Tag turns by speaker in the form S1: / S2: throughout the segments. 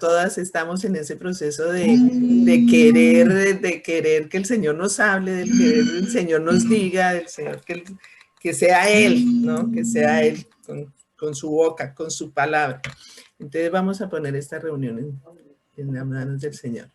S1: Todas estamos en ese proceso de querer que el Señor nos hable, del querer que el Señor nos diga, del Señor que sea Él, ¿no? Que sea Él con su boca, con su palabra. Entonces vamos a poner esta reunión en las manos del Señor.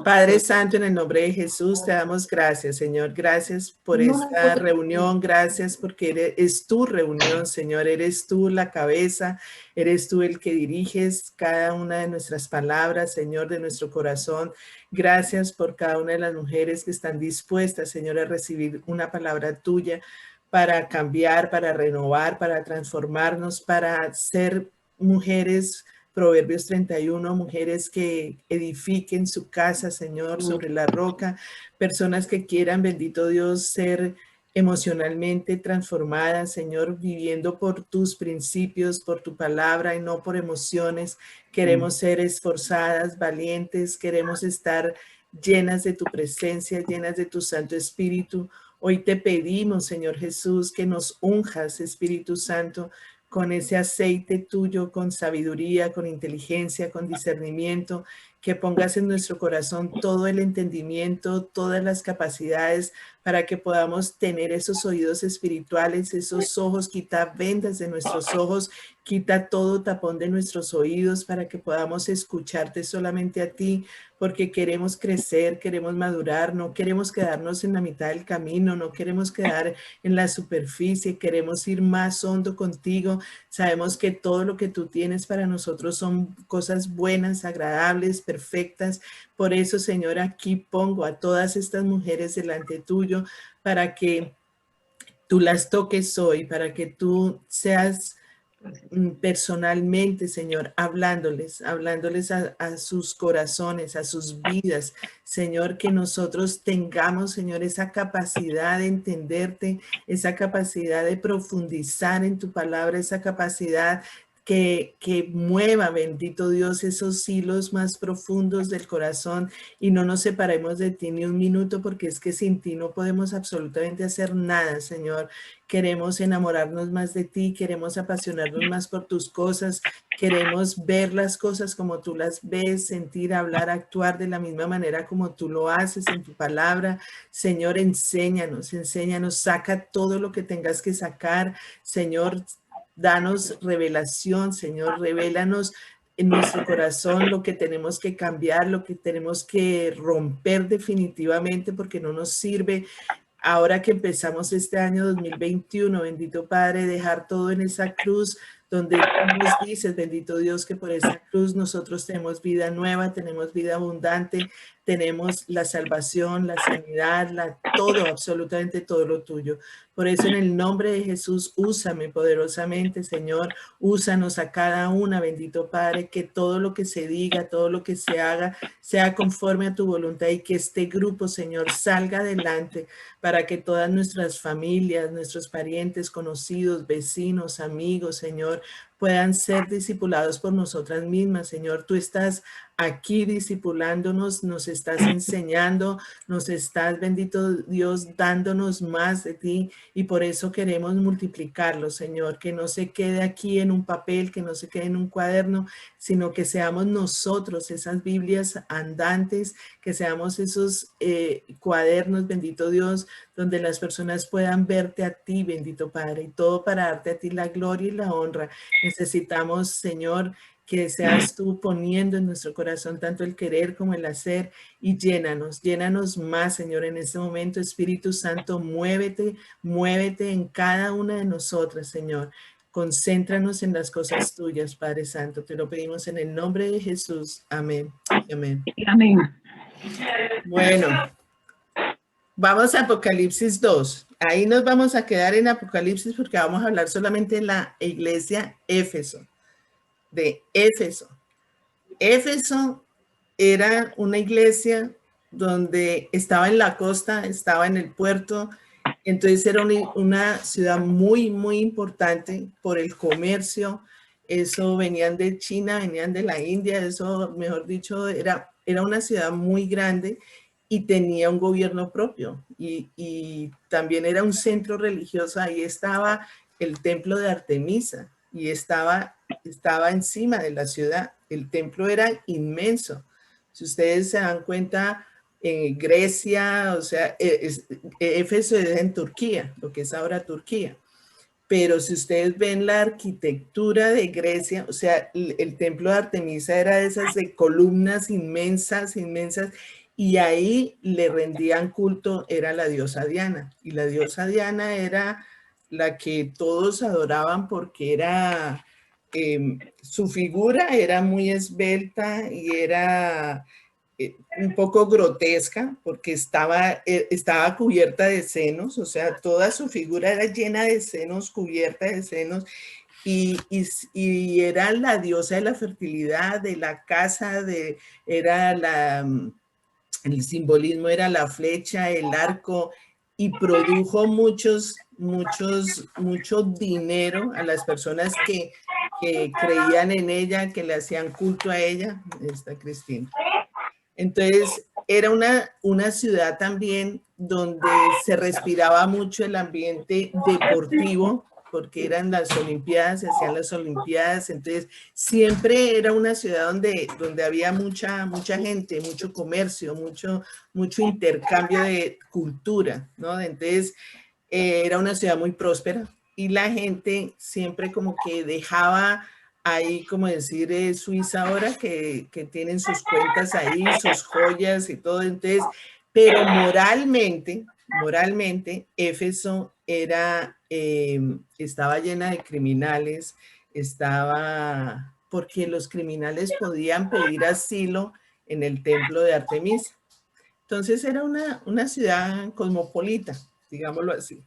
S1: Padre Santo, en el nombre de Jesús, te damos gracias, Señor. Gracias por esta reunión. Gracias porque es tu reunión, Señor. Eres tú la cabeza. Eres tú el que diriges cada una de nuestras palabras, Señor, de nuestro corazón. Gracias por cada una de las mujeres que están dispuestas, Señor, a recibir una palabra tuya para cambiar, para renovar, para transformarnos, para ser mujeres. Proverbios 31, mujeres que edifiquen su casa, Señor, sobre la roca, personas que quieran, bendito Dios, ser emocionalmente transformadas, Señor, viviendo por tus principios, por tu palabra y no por emociones. Queremos ser esforzadas, valientes, queremos estar llenas de tu presencia, llenas de tu Santo Espíritu. Hoy te pedimos, Señor Jesús, que nos unjas, Espíritu Santo, con ese aceite tuyo, con sabiduría, con inteligencia, con discernimiento, que pongas en nuestro corazón todo el entendimiento, todas las capacidades para que podamos tener esos oídos espirituales, esos ojos, quita vendas de nuestros ojos, quita todo tapón de nuestros oídos para que podamos escucharte solamente a ti, porque queremos crecer, queremos madurar, no queremos quedarnos en la mitad del camino, no queremos quedar en la superficie, queremos ir más hondo contigo. Sabemos que todo lo que tú tienes para nosotros son cosas buenas, agradables, perfectas. Por eso, Señor, aquí pongo a todas estas mujeres delante tuyo para que tú las toques hoy, para que tú seas personalmente, Señor, hablándoles a sus corazones, a sus vidas, Señor, que nosotros tengamos, Señor, esa capacidad de entenderte, esa capacidad de profundizar en tu palabra, esa capacidad que mueva, bendito Dios, esos hilos más profundos del corazón y no nos separemos de ti ni un minuto, porque es que sin ti no podemos absolutamente hacer nada, Señor. Queremos enamorarnos más de ti, queremos apasionarnos más por tus cosas, queremos ver las cosas como tú las ves, sentir, hablar, actuar de la misma manera como tú lo haces en tu palabra. Señor, enséñanos, saca todo lo que tengas que sacar. Señor, danos revelación, Señor, revélanos en nuestro corazón lo que tenemos que cambiar, lo que tenemos que romper definitivamente, porque no nos sirve. Ahora que empezamos este año 2021, bendito Padre, dejar todo en esa cruz donde tú nos dices, bendito Dios, que por esa cruz nosotros tenemos vida nueva, tenemos vida abundante, tenemos la salvación, la sanidad, todo, absolutamente todo lo tuyo. Por eso en el nombre de Jesús, úsame poderosamente, Señor, úsanos a cada una, bendito Padre, que todo lo que se diga, todo lo que se haga, sea conforme a tu voluntad y que este grupo, Señor, salga adelante para que todas nuestras familias, nuestros parientes, conocidos, vecinos, amigos, Señor, puedan ser discipulados por nosotras mismas. Señor, tú estás aquí discipulándonos, nos estás enseñando, nos estás, bendito Dios, dándonos más de ti y por eso queremos multiplicarlo, Señor, que no se quede aquí en un papel, que no se quede en un cuaderno, sino que seamos nosotros esas Biblias andantes, que seamos esos cuadernos, bendito Dios, donde las personas puedan verte a ti, bendito Padre, y todo para darte a ti la gloria y la honra. Necesitamos, Señor, que seas tú poniendo en nuestro corazón tanto el querer como el hacer y llénanos más, Señor, en este momento. Espíritu Santo, muévete en cada una de nosotras, Señor. Concéntranos en las cosas tuyas, Padre Santo. Te lo pedimos en el nombre de Jesús. Amén. Amén.
S2: Amén.
S1: Bueno, vamos a Apocalipsis 2. Ahí nos vamos a quedar en Apocalipsis porque vamos a hablar solamente de la iglesia Éfeso. De Éfeso. Éfeso era una iglesia donde estaba en la costa, estaba en el puerto, entonces era una ciudad muy, muy importante por el comercio. Eso venían de China, venían de la India, eso, mejor dicho, era una ciudad muy grande y tenía un gobierno propio y también era un centro religioso. Ahí estaba el templo de Artemisa y estaba estaba encima de la ciudad. El templo era inmenso. Si ustedes se dan cuenta, Grecia, o sea, Éfeso es en Turquía, lo que es ahora Turquía. Pero si ustedes ven la arquitectura de Grecia, o sea, el templo de Artemisa era de esas de columnas inmensas, inmensas, y ahí le rendían culto, era la diosa Diana. Y la diosa Diana era la que todos adoraban porque era, su figura era muy esbelta y era un poco grotesca porque estaba cubierta de senos, o sea, toda su figura era llena de senos, cubierta de senos, y era la diosa de la fertilidad, de la casa, era el simbolismo era la flecha, el arco, y produjo mucho dinero a las personas que creían en ella, que le hacían culto a ella. Está Cristina. Entonces, era una ciudad también donde se respiraba mucho el ambiente deportivo, porque eran las Olimpiadas, se hacían las Olimpiadas, entonces siempre era una ciudad donde había mucha gente, mucho comercio, mucho intercambio de cultura, ¿no? Entonces, era una ciudad muy próspera y la gente siempre como que dejaba ahí, como decir, Suiza ahora, que tienen sus cuentas ahí, sus joyas y todo. Entonces, pero moralmente, Éfeso estaba llena de criminales, porque los criminales podían pedir asilo en el templo de Artemisa. Entonces era una ciudad cosmopolita, digámoslo así.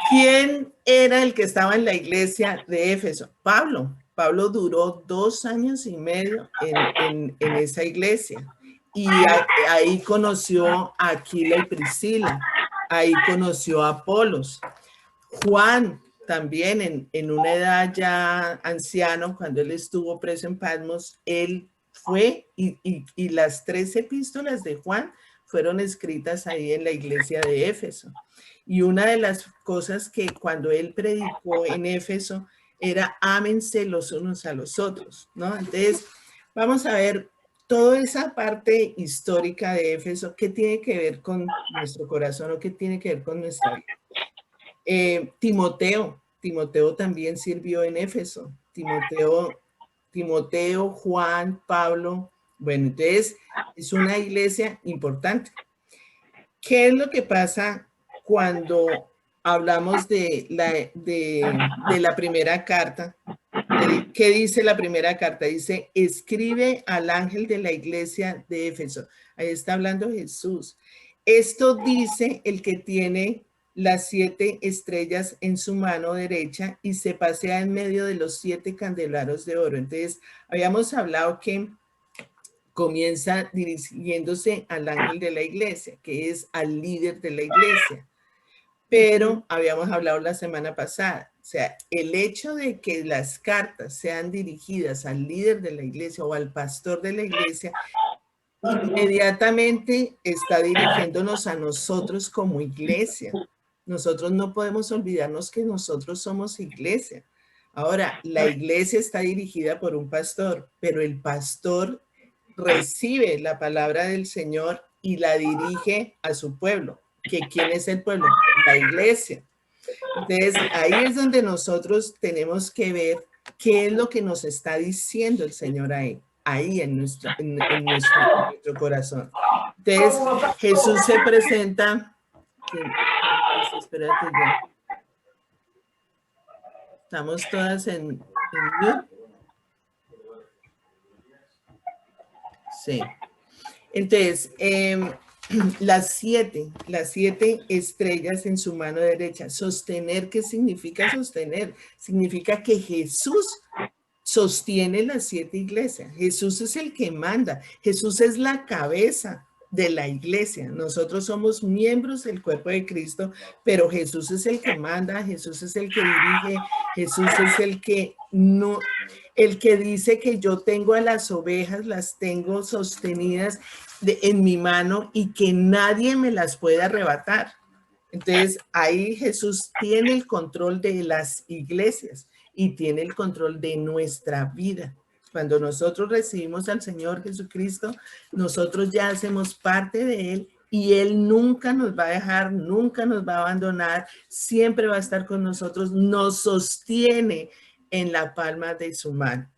S1: ¿Quién era el que estaba en la iglesia de Éfeso? Pablo. Pablo duró 2 años y medio en esa iglesia. Y ahí conoció a Aquila y Priscila. Ahí conoció a Apolos. Juan también en una edad ya anciano, cuando él estuvo preso en Patmos, él fue y las 3 epístolas de Juan fueron escritas ahí en la iglesia de Éfeso. Y una de las cosas que cuando él predicó en Éfeso era ámense los unos a los otros, ¿no? Entonces, vamos a ver toda esa parte histórica de Éfeso, ¿qué tiene que ver con nuestro corazón o qué tiene que ver con nuestra vida? Timoteo también sirvió en Éfeso. Timoteo, Juan, Pablo. Bueno, entonces es una iglesia importante. ¿Qué es lo que pasa cuando hablamos de la primera carta? ¿Qué dice la primera carta? Dice, escribe al ángel de la iglesia de Éfeso. Ahí está hablando Jesús. Esto dice el que tiene las 7 estrellas en su mano derecha y se pasea en medio de los 7 candelabros de oro. Entonces, habíamos hablado que comienza dirigiéndose al ángel de la iglesia, que es al líder de la iglesia. Pero habíamos hablado la semana pasada, o sea, el hecho de que las cartas sean dirigidas al líder de la iglesia o al pastor de la iglesia, inmediatamente está dirigiéndonos a nosotros como iglesia. Nosotros no podemos olvidarnos que nosotros somos iglesia. Ahora, la iglesia está dirigida por un pastor, pero el pastor recibe la palabra del Señor y la dirige a su pueblo. ¿Quién es el pueblo? La iglesia. Entonces, ahí es donde nosotros tenemos que ver qué es lo que nos está diciendo el Señor ahí en nuestro corazón. Entonces, Jesús se presenta. Espérate ya. Estamos todas en mute. Sí. Entonces, las 7 estrellas en su mano derecha. Sostener, ¿qué significa sostener? Significa que Jesús sostiene las 7 iglesias. Jesús es el que manda. Jesús es la cabeza de la iglesia. Nosotros somos miembros del cuerpo de Cristo, pero Jesús es el que manda, Jesús es el que dirige, Jesús es el que dice que yo tengo a las ovejas, las tengo sostenidas en mi mano y que nadie me las puede arrebatar. Entonces, ahí Jesús tiene el control de las iglesias. y tiene el control de nuestra vida. Cuando nosotros recibimos al Señor Jesucristo, nosotros ya hacemos parte de Él y Él nunca nos va a dejar, nunca nos va a abandonar, siempre va a estar con nosotros, nos sostiene en la palma de su mano.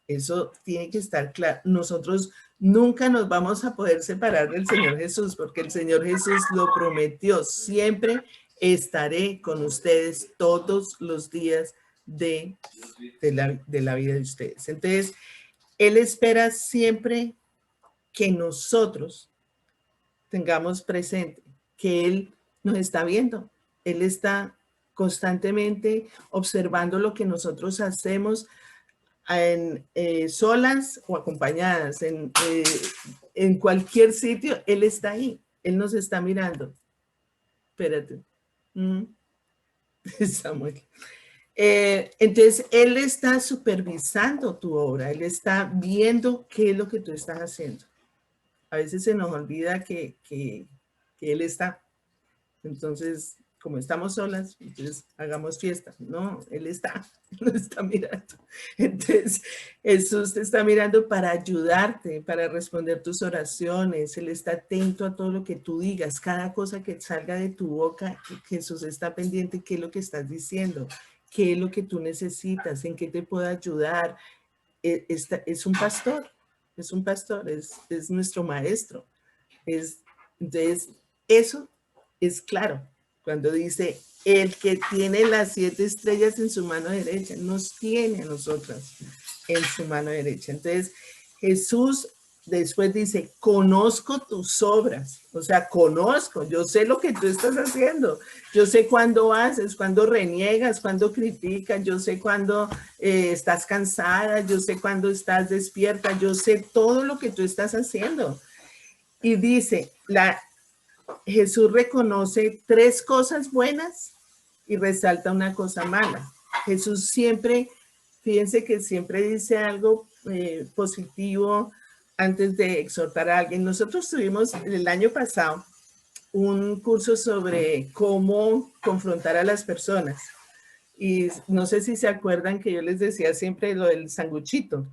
S1: Eso tiene que estar claro. Nosotros nunca nos vamos a poder separar del Señor Jesús, porque el Señor Jesús lo prometió. Siempre estaré con ustedes todos los días de la vida de ustedes. Entonces, Él espera siempre que nosotros tengamos presente que Él nos está viendo. Él está constantemente observando lo que nosotros hacemos solas o acompañadas, en cualquier sitio. Él está ahí. Él nos está mirando. Espérate. Samuel. Entonces, Él está supervisando tu obra. Él está viendo qué es lo que tú estás haciendo. A veces se nos olvida que Él está. Entonces, como estamos solas, entonces hagamos fiesta. No, Él está mirando. Entonces, Jesús te está mirando para ayudarte, para responder tus oraciones. Él está atento a todo lo que tú digas, cada cosa que salga de tu boca. Jesús está pendiente qué es lo que estás diciendo, qué es lo que tú necesitas, en qué te puedo ayudar. Es un pastor, es nuestro maestro. Entonces, eso es claro. Cuando dice, el que tiene las 7 estrellas en su mano derecha, nos tiene a nosotras en su mano derecha. Entonces, Jesús después dice, conozco tus obras. O sea, conozco, yo sé lo que tú estás haciendo. Yo sé cuándo haces, cuándo reniegas, cuándo criticas. Yo sé cuándo estás cansada. Yo sé cuándo estás despierta. Yo sé todo lo que tú estás haciendo. Y dice, Jesús reconoce 3 cosas buenas y resalta una cosa mala. Jesús siempre, fíjense que siempre dice algo positivo antes de exhortar a alguien. Nosotros tuvimos el año pasado un curso sobre cómo confrontar a las personas. Y no sé si se acuerdan que yo les decía siempre lo del sanguchito,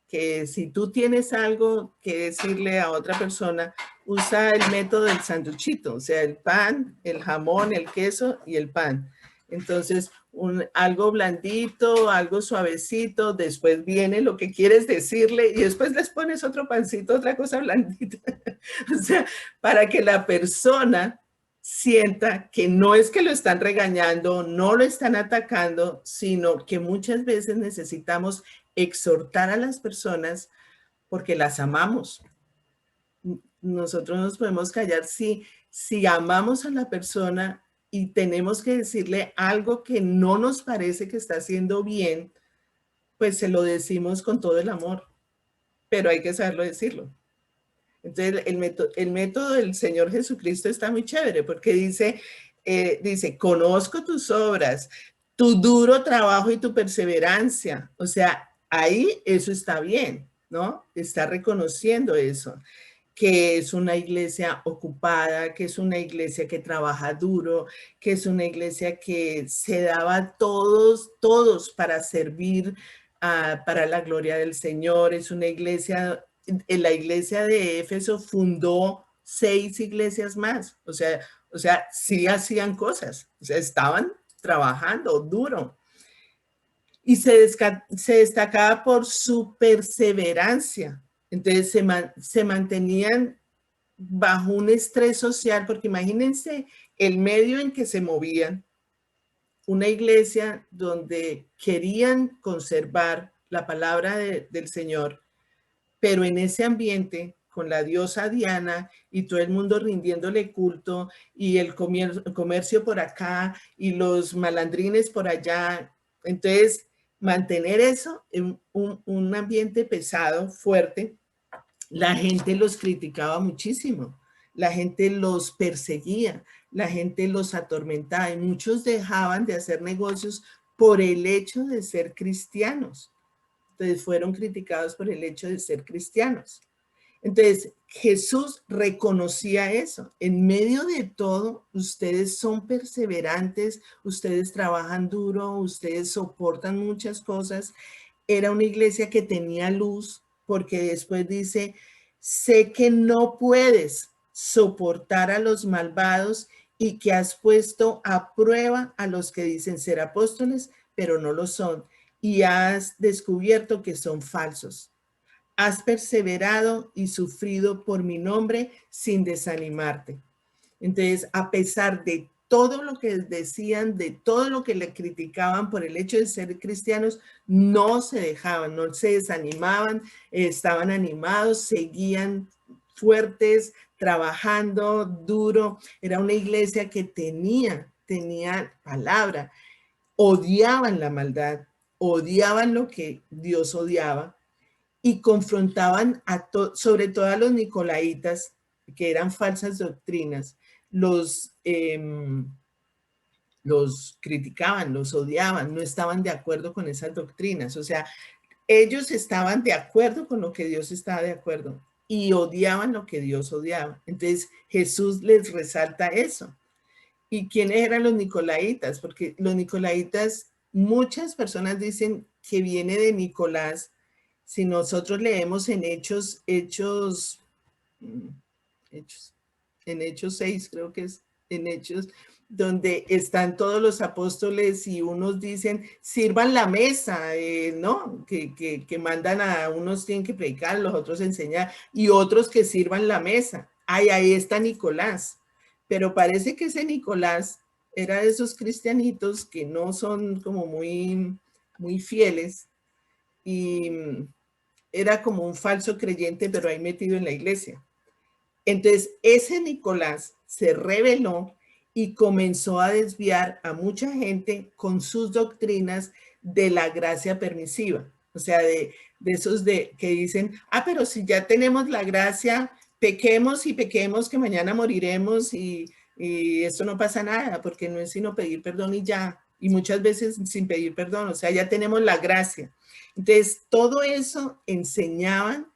S1: que si tú tienes algo que decirle a otra persona, usa el método del sanduchito, o sea, el pan, el jamón, el queso y el pan. Entonces, algo blandito, algo suavecito, después viene lo que quieres decirle y después les pones otro pancito, otra cosa blandita. O sea, para que la persona sienta que no es que lo están regañando, no lo están atacando, sino que muchas veces necesitamos exhortar a las personas porque las amamos. Nosotros nos podemos callar si amamos a la persona y tenemos que decirle algo que no nos parece que está haciendo bien, pues se lo decimos con todo el amor, pero hay que saberlo decirlo. Entonces, el método del Señor Jesucristo está muy chévere porque dice, conozco tus obras, tu duro trabajo y tu perseverancia. O sea, ahí eso está bien, ¿no? Está reconociendo eso, que es una iglesia ocupada, que es una iglesia que trabaja duro, que es una iglesia que se daba todos para servir para la gloria del Señor. Es una iglesia, la iglesia de Éfeso fundó 6 iglesias más. O sea, sí hacían cosas, o sea, estaban trabajando duro. Y se destacaba por su perseverancia. Entonces se mantenían bajo un estrés social, porque imagínense el medio en que se movían. Una iglesia donde querían conservar la palabra del Señor, pero en ese ambiente, con la diosa Diana y todo el mundo rindiéndole culto y el comercio por acá y los malandrines por allá. Entonces, mantener eso en un ambiente pesado, fuerte, la gente los criticaba muchísimo, la gente los perseguía, la gente los atormentaba y muchos dejaban de hacer negocios por el hecho de ser cristianos. Entonces fueron criticados por el hecho de ser cristianos. Entonces, Jesús reconocía eso. En medio de todo, ustedes son perseverantes, ustedes trabajan duro, ustedes soportan muchas cosas. Era una iglesia que tenía luz, porque después dice, sé que no puedes soportar a los malvados y que has puesto a prueba a los que dicen ser apóstoles, pero no lo son, y has descubierto que son falsos. Has perseverado y sufrido por mi nombre sin desanimarte. Entonces, a pesar de todo lo que decían, de todo lo que le criticaban por el hecho de ser cristianos, no se dejaban, no se desanimaban, estaban animados, seguían fuertes, trabajando duro. Era una iglesia que tenía palabra, odiaban la maldad, odiaban lo que Dios odiaba y confrontaban sobre todo a los nicolaitas, que eran falsas doctrinas, los criticaban, los odiaban, no estaban de acuerdo con esas doctrinas. O sea, ellos estaban de acuerdo con lo que Dios estaba de acuerdo y odiaban lo que Dios odiaba. Entonces Jesús les resalta eso. ¿Y quiénes eran los nicolaitas? Porque los nicolaitas, muchas personas dicen que viene de Nicolás. Si nosotros leemos en en Hechos 6, creo que es en Hechos, donde están todos los apóstoles y unos dicen, sirvan la mesa, ¿no? Que mandan a unos tienen que predicar, los otros enseñar, y otros que sirvan la mesa. Ay, ahí está Nicolás. Pero parece que ese Nicolás era de esos cristianitos que no son como muy fieles y era como un falso creyente, pero ahí metido en la iglesia. Entonces, ese Nicolás se rebeló y comenzó a desviar a mucha gente con sus doctrinas de la gracia permisiva. O sea, de esos que dicen, pero si ya tenemos la gracia, pequemos y pequemos que mañana moriremos y esto no pasa nada, porque no es sino pedir perdón y ya. Y muchas veces sin pedir perdón, o sea, ya tenemos la gracia. Entonces, todo eso enseñaban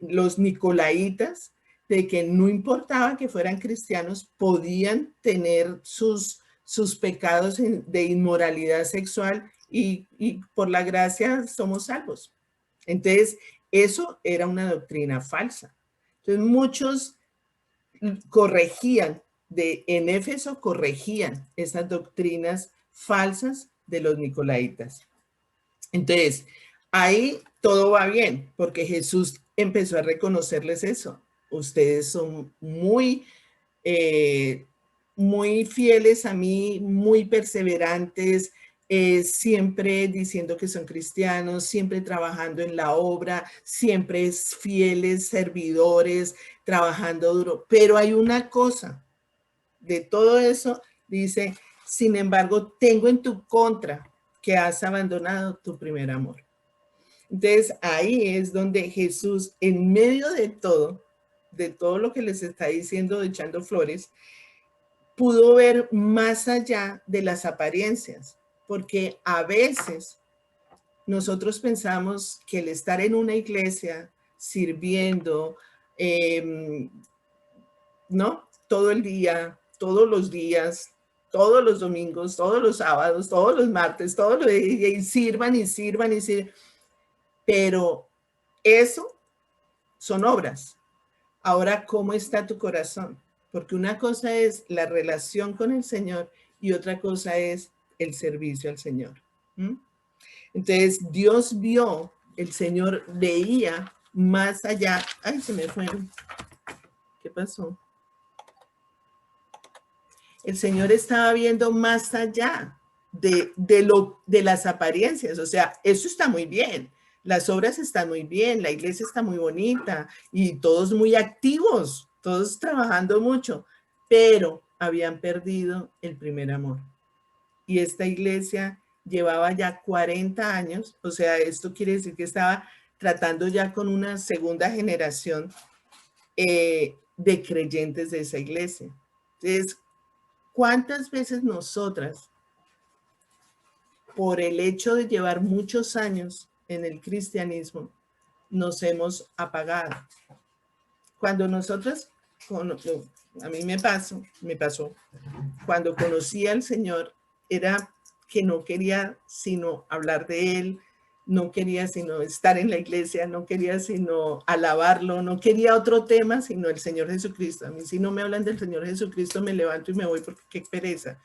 S1: los nicolaitas, de que no importaba que fueran cristianos, podían tener sus pecados de inmoralidad sexual y por la gracia somos salvos. Entonces, eso era una doctrina falsa. Entonces, muchos corregían, en Éfeso corregían esas doctrinas falsas de los nicolaitas. Entonces, ahí todo va bien, porque Jesús empezó a reconocerles eso. Ustedes son muy fieles a mí, muy perseverantes, siempre diciendo que son cristianos, siempre trabajando en la obra, siempre fieles, servidores, trabajando duro. Pero hay una cosa, de todo eso, dice, sin embargo, tengo en tu contra que has abandonado tu primer amor. Entonces, ahí es donde Jesús, en medio de todo lo que les está diciendo, echando flores, pudo ver más allá de las apariencias, porque a veces nosotros pensamos que el estar en una iglesia sirviendo, ¿no? Todo el día, todos los días, todos los domingos, todos los sábados, todos los martes, y sirvan y sirvan y sirvan. Pero eso son obras. Ahora, ¿cómo está tu corazón? Porque una cosa es la relación con el Señor y otra cosa es el servicio al Señor. Entonces, Dios vio, el Señor veía más allá. Ay, se me fueron. ¿Qué pasó? El Señor estaba viendo más allá de las apariencias. O sea, eso está muy bien. Las obras están muy bien, la iglesia está muy bonita y todos muy activos, todos trabajando mucho, pero habían perdido el primer amor. Y esta iglesia llevaba ya 40 años, o sea, esto quiere decir que estaba tratando ya con una segunda generación de creyentes de esa iglesia. Entonces, ¿cuántas veces nosotras, por el hecho de llevar muchos años en el cristianismo, nos hemos apagado? cuando nosotros, a mí me pasó, cuando conocí al Señor, era que no quería sino hablar de Él, no quería sino estar en la iglesia, no quería sino alabarlo, no quería otro tema sino el Señor Jesucristo. A mí si no me hablan del Señor Jesucristo me levanto y me voy porque qué pereza.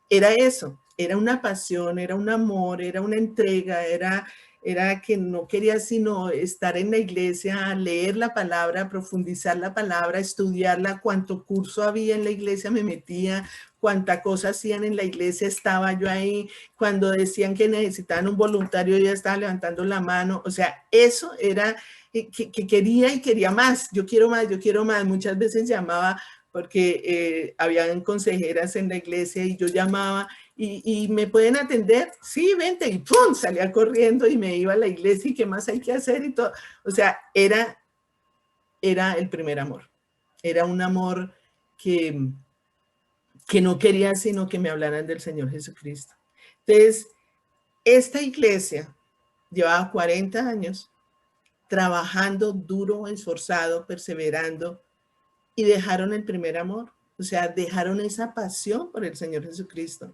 S1: Era eso, era una pasión, era un amor, era una entrega, era que no quería sino estar en la iglesia, leer la palabra, profundizar la palabra, estudiarla, cuánto curso había en la iglesia me metía, cuánta cosa hacían en la iglesia estaba yo ahí, cuando decían que necesitaban un voluntario yo ya estaba levantando la mano, o sea, eso era que quería y quería más, yo quiero más, muchas veces llamaba porque habían consejeras en la iglesia y yo llamaba y me pueden atender, sí, vente, y ¡pum! Salía corriendo y me iba a la iglesia y qué más hay que hacer y todo. O sea, era el primer amor. Era un amor que no quería sino que me hablaran del Señor Jesucristo. Entonces, esta iglesia llevaba 40 años trabajando duro, esforzado, perseverando, y dejaron el primer amor. O sea, dejaron esa pasión por el Señor Jesucristo,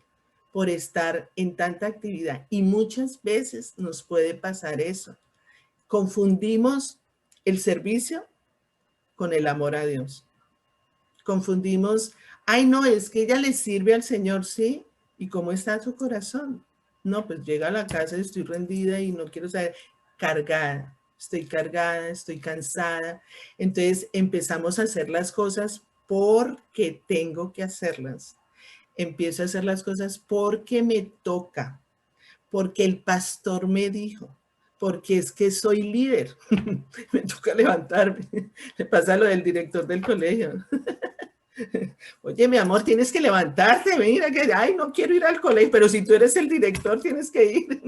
S1: por estar en tanta actividad. Y muchas veces nos puede pasar eso. Confundimos el servicio con el amor a Dios. Confundimos, ay no, es que ella le sirve al Señor, sí. ¿Y cómo está su corazón? No, pues llega a la casa y estoy rendida y no quiero saber, cargada. Estoy cargada, estoy cansada. Entonces empezamos a hacer las cosas porque tengo que hacerlas. Empiezo a hacer las cosas porque me toca, porque el pastor me dijo, porque es que soy líder. Me toca levantarme. Le pasa lo del director del colegio. Oye, mi amor, tienes que levantarte, mira que, ay, no quiero ir al colegio, pero si tú eres el director, tienes que ir.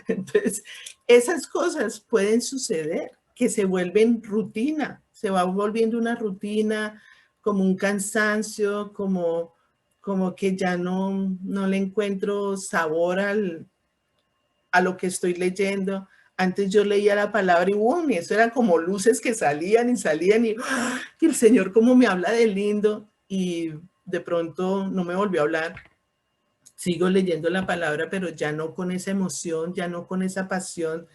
S1: Entonces, esas cosas pueden suceder, que se vuelven rutina, se va volviendo una rutina, como un cansancio, como que ya no le encuentro sabor a lo que estoy leyendo. Antes yo leía la palabra y ¡bum! Y eso eran como luces que salían y salían y el Señor como me habla de lindo y de pronto no me volvió a hablar. Sigo leyendo la palabra, pero ya no con esa emoción, ya no con esa pasión.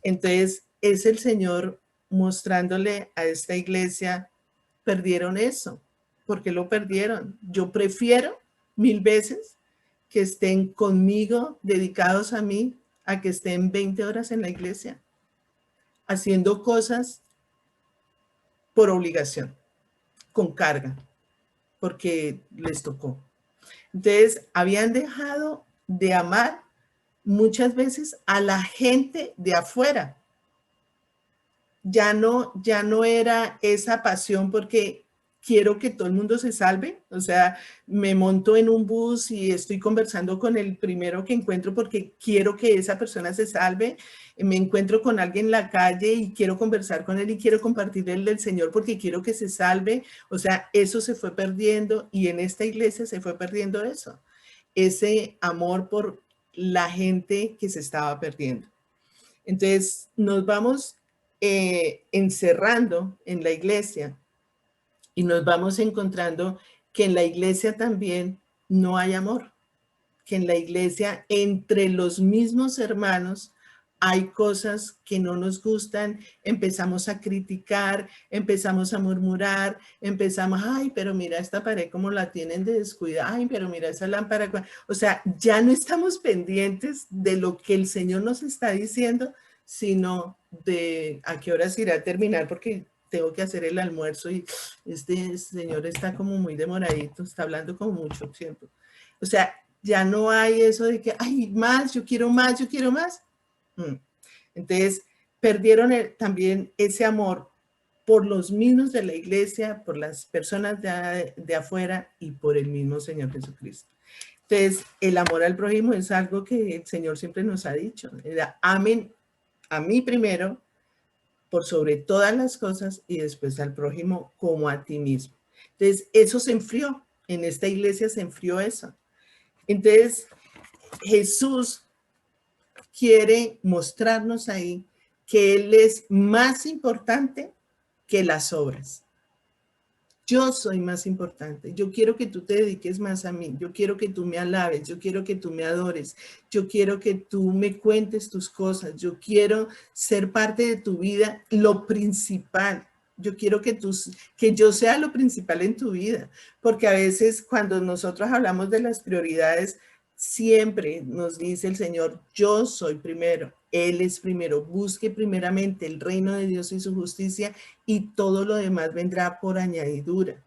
S1: Entonces es el Señor mostrándole a esta iglesia, perdieron eso. ¿Por qué lo perdieron? Yo prefiero 1000 veces que estén conmigo, dedicados a mí, a que estén 20 horas en la iglesia, haciendo cosas por obligación, con carga, porque les tocó. Entonces, habían dejado de amar muchas veces a la gente de afuera. Ya no era esa pasión porque quiero que todo el mundo se salve, o sea, me monto en un bus y estoy conversando con el primero que encuentro porque quiero que esa persona se salve, me encuentro con alguien en la calle y quiero conversar con él y quiero compartirle el del Señor porque quiero que se salve, o sea, eso se fue perdiendo y en esta iglesia se fue perdiendo eso, ese amor por la gente que se estaba perdiendo. Entonces, nos vamos encerrando en la iglesia y nos vamos encontrando que en la iglesia también no hay amor, que en la iglesia entre los mismos hermanos hay cosas que no nos gustan, empezamos a criticar, empezamos a murmurar, empezamos, ay, pero mira esta pared como la tienen de descuidada, ay, pero mira esa lámpara, o sea, ya no estamos pendientes de lo que el Señor nos está diciendo, sino de a qué horas irá a terminar, porque tengo que hacer el almuerzo y este señor está como muy demoradito, está hablando como mucho tiempo. O sea, ya no hay eso de que, ay, más, yo quiero más, yo quiero más. Entonces, perdieron también ese amor por los mismos de la iglesia, por las personas de afuera y por el mismo Señor Jesucristo. Entonces, el amor al prójimo es algo que el Señor siempre nos ha dicho. Amen a mí primero, por sobre todas las cosas, y después al prójimo como a ti mismo. Entonces, eso se enfrió. En esta iglesia se enfrió eso. Entonces, Jesús quiere mostrarnos ahí que Él es más importante que las obras. Yo soy más importante. Yo quiero que tú te dediques más a mí. Yo quiero que tú me alabes. Yo quiero que tú me adores. Yo quiero que tú me cuentes tus cosas. Yo quiero ser parte de tu vida, lo principal. Yo quiero que yo sea lo principal en tu vida. Porque a veces cuando nosotros hablamos de las prioridades, siempre nos dice el Señor, yo soy primero. Él es primero. Busque primeramente el reino de Dios y su justicia y todo lo demás vendrá por añadidura.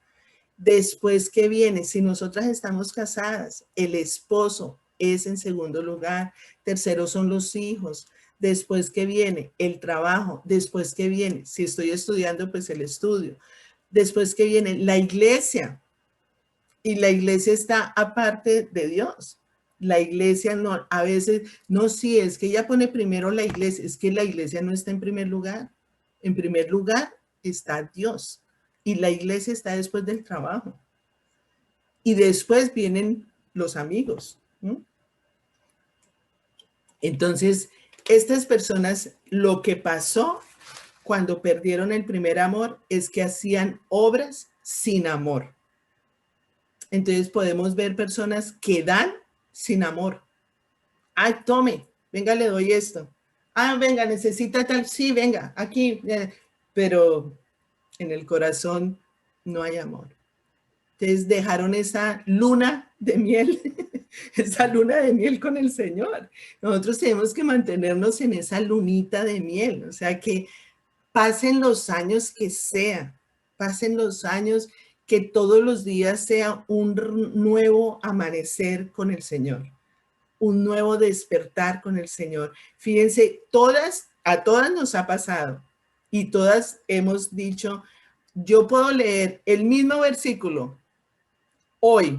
S1: Después, ¿qué viene? Si nosotras estamos casadas, el esposo es en segundo lugar. Tercero son los hijos. Después, ¿qué viene? El trabajo. Después, ¿qué viene? Si estoy estudiando, pues el estudio. Después, ¿qué viene? La iglesia. Y la iglesia está aparte de Dios. La iglesia no, a veces, no, sí, es que ella pone primero la iglesia, es que la iglesia no está en primer lugar. En primer lugar está Dios y la iglesia está después del trabajo. Y después vienen los amigos. ¿No? Entonces, estas personas, lo que pasó cuando perdieron el primer amor es que hacían obras sin amor. Entonces podemos ver personas que dan sin amor. Ay, tome, venga, le doy esto. Ah, venga, necesita tal, sí, venga, aquí. Pero en el corazón no hay amor. Entonces dejaron esa luna de miel, esa luna de miel con el Señor. Nosotros tenemos que mantenernos en esa lunita de miel, o sea, que pasen los años que sea, pasen los años, que todos los días sea un nuevo amanecer con el Señor, un nuevo despertar con el Señor. Fíjense, a todas nos ha pasado y todas hemos dicho, yo puedo leer el mismo versículo hoy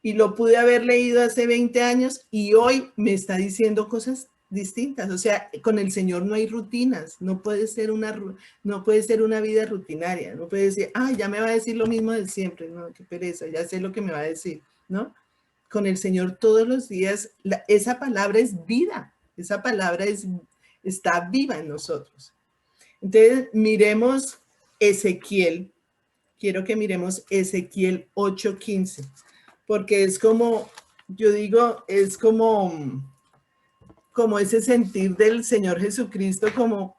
S1: y lo pude haber leído hace 20 años y hoy me está diciendo cosas distintas. O sea, con el Señor no hay rutinas, no puede ser una vida rutinaria, no puede decir, ah, ya me va a decir lo mismo de siempre, no, qué pereza, ya sé lo que me va a decir, ¿no? Con el Señor todos los días, esa palabra es vida, esa palabra está viva en nosotros. Entonces, miremos Ezequiel, quiero que miremos Ezequiel 8:15, porque es como, yo digo, es como ese sentir del Señor Jesucristo, como,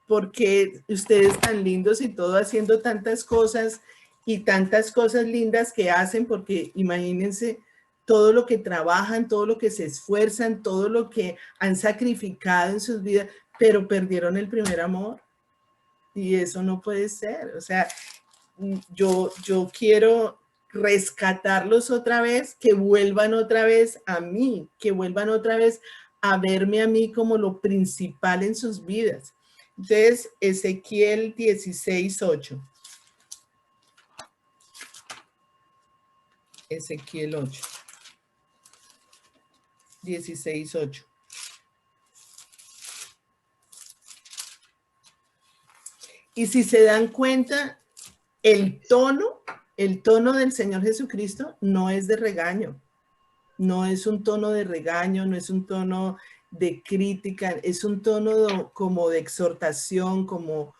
S1: porque ustedes tan lindos y todo haciendo tantas cosas y tantas cosas lindas que hacen, porque imagínense todo lo que trabajan, todo lo que se esfuerzan, todo lo que han sacrificado en sus vidas, pero perdieron el primer amor. Y eso no puede ser. O sea, yo quiero rescatarlos otra vez, que vuelvan otra vez a mí, que vuelvan otra vez a verme a mí como lo principal en sus vidas. Entonces, Ezequiel 16:8. Ezequiel 8. 16:8. Y si se dan cuenta, el tono del Señor Jesucristo no es de regaño, no es un tono de regaño, no es un tono de crítica, es un tono como de exhortación, como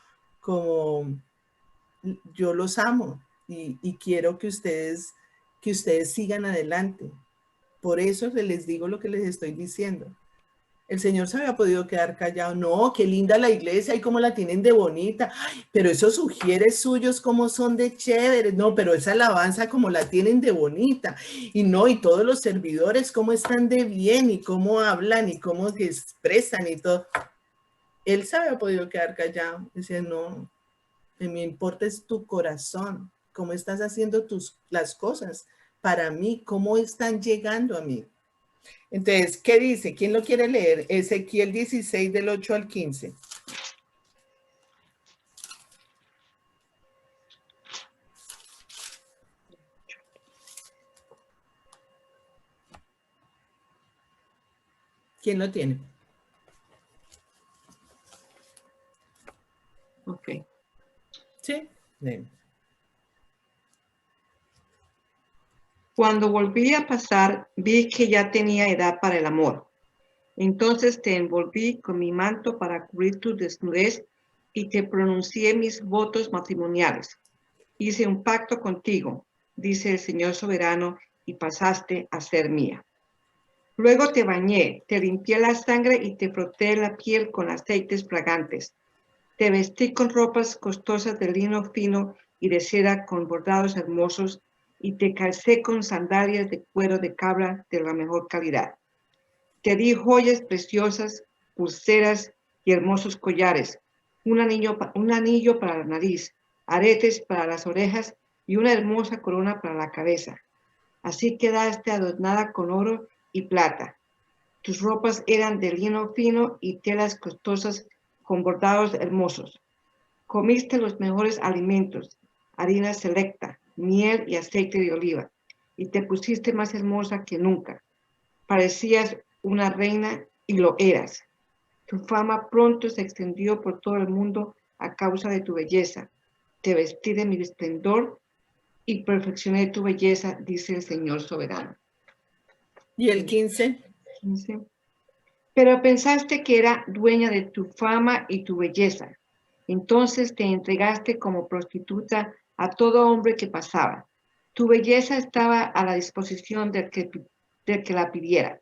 S1: yo los amo y quiero que ustedes sigan adelante. Por eso les digo lo que les estoy diciendo. El Señor se había podido quedar callado. No, qué linda la iglesia y cómo la tienen de bonita. Ay, pero esos sugieres suyos cómo son de chéveres. No, pero esa alabanza como la tienen de bonita. Y no, y todos los servidores cómo están de bien y cómo hablan y cómo se expresan y todo. Él se había podido quedar callado. Dice, no, me importa es tu corazón. Cómo estás haciendo las cosas para mí, cómo están llegando a mí. Entonces, ¿qué dice? ¿Quién lo quiere leer? Ezequiel 16 del 8 al 15. ¿Quién lo tiene?
S2: Ok.
S1: Sí. Bien.
S2: Cuando volví a pasar, vi que ya tenía edad para el amor. Entonces te envolví con mi manto para cubrir tu desnudez y te pronuncié mis votos matrimoniales. Hice un pacto contigo, dice el Señor soberano, y pasaste a ser mía. Luego te bañé, te limpié la sangre y te froté la piel con aceites fragantes. Te vestí con ropas costosas de lino fino y de seda con bordados hermosos, y te calcé con sandalias de cuero de cabra de la mejor calidad. Te di joyas preciosas, pulseras y hermosos collares, un anillo para la nariz, aretes para las orejas y una hermosa corona para la cabeza. Así quedaste adornada con oro y plata. Tus ropas eran de lino fino y telas costosas con bordados hermosos. Comiste los mejores alimentos, harina selecta, miel y aceite de oliva, y te pusiste más hermosa que nunca. Parecías una reina y lo eras. Tu fama pronto se extendió por todo el mundo a causa de tu belleza. Te vestí de mi esplendor y perfeccioné tu belleza, dice el Señor soberano.
S1: ¿Y el 15?
S2: 15. Pero pensaste que era dueña de tu fama y tu belleza. Entonces te entregaste como prostituta a todo hombre que pasaba. Tu belleza estaba a la disposición del que la pidiera.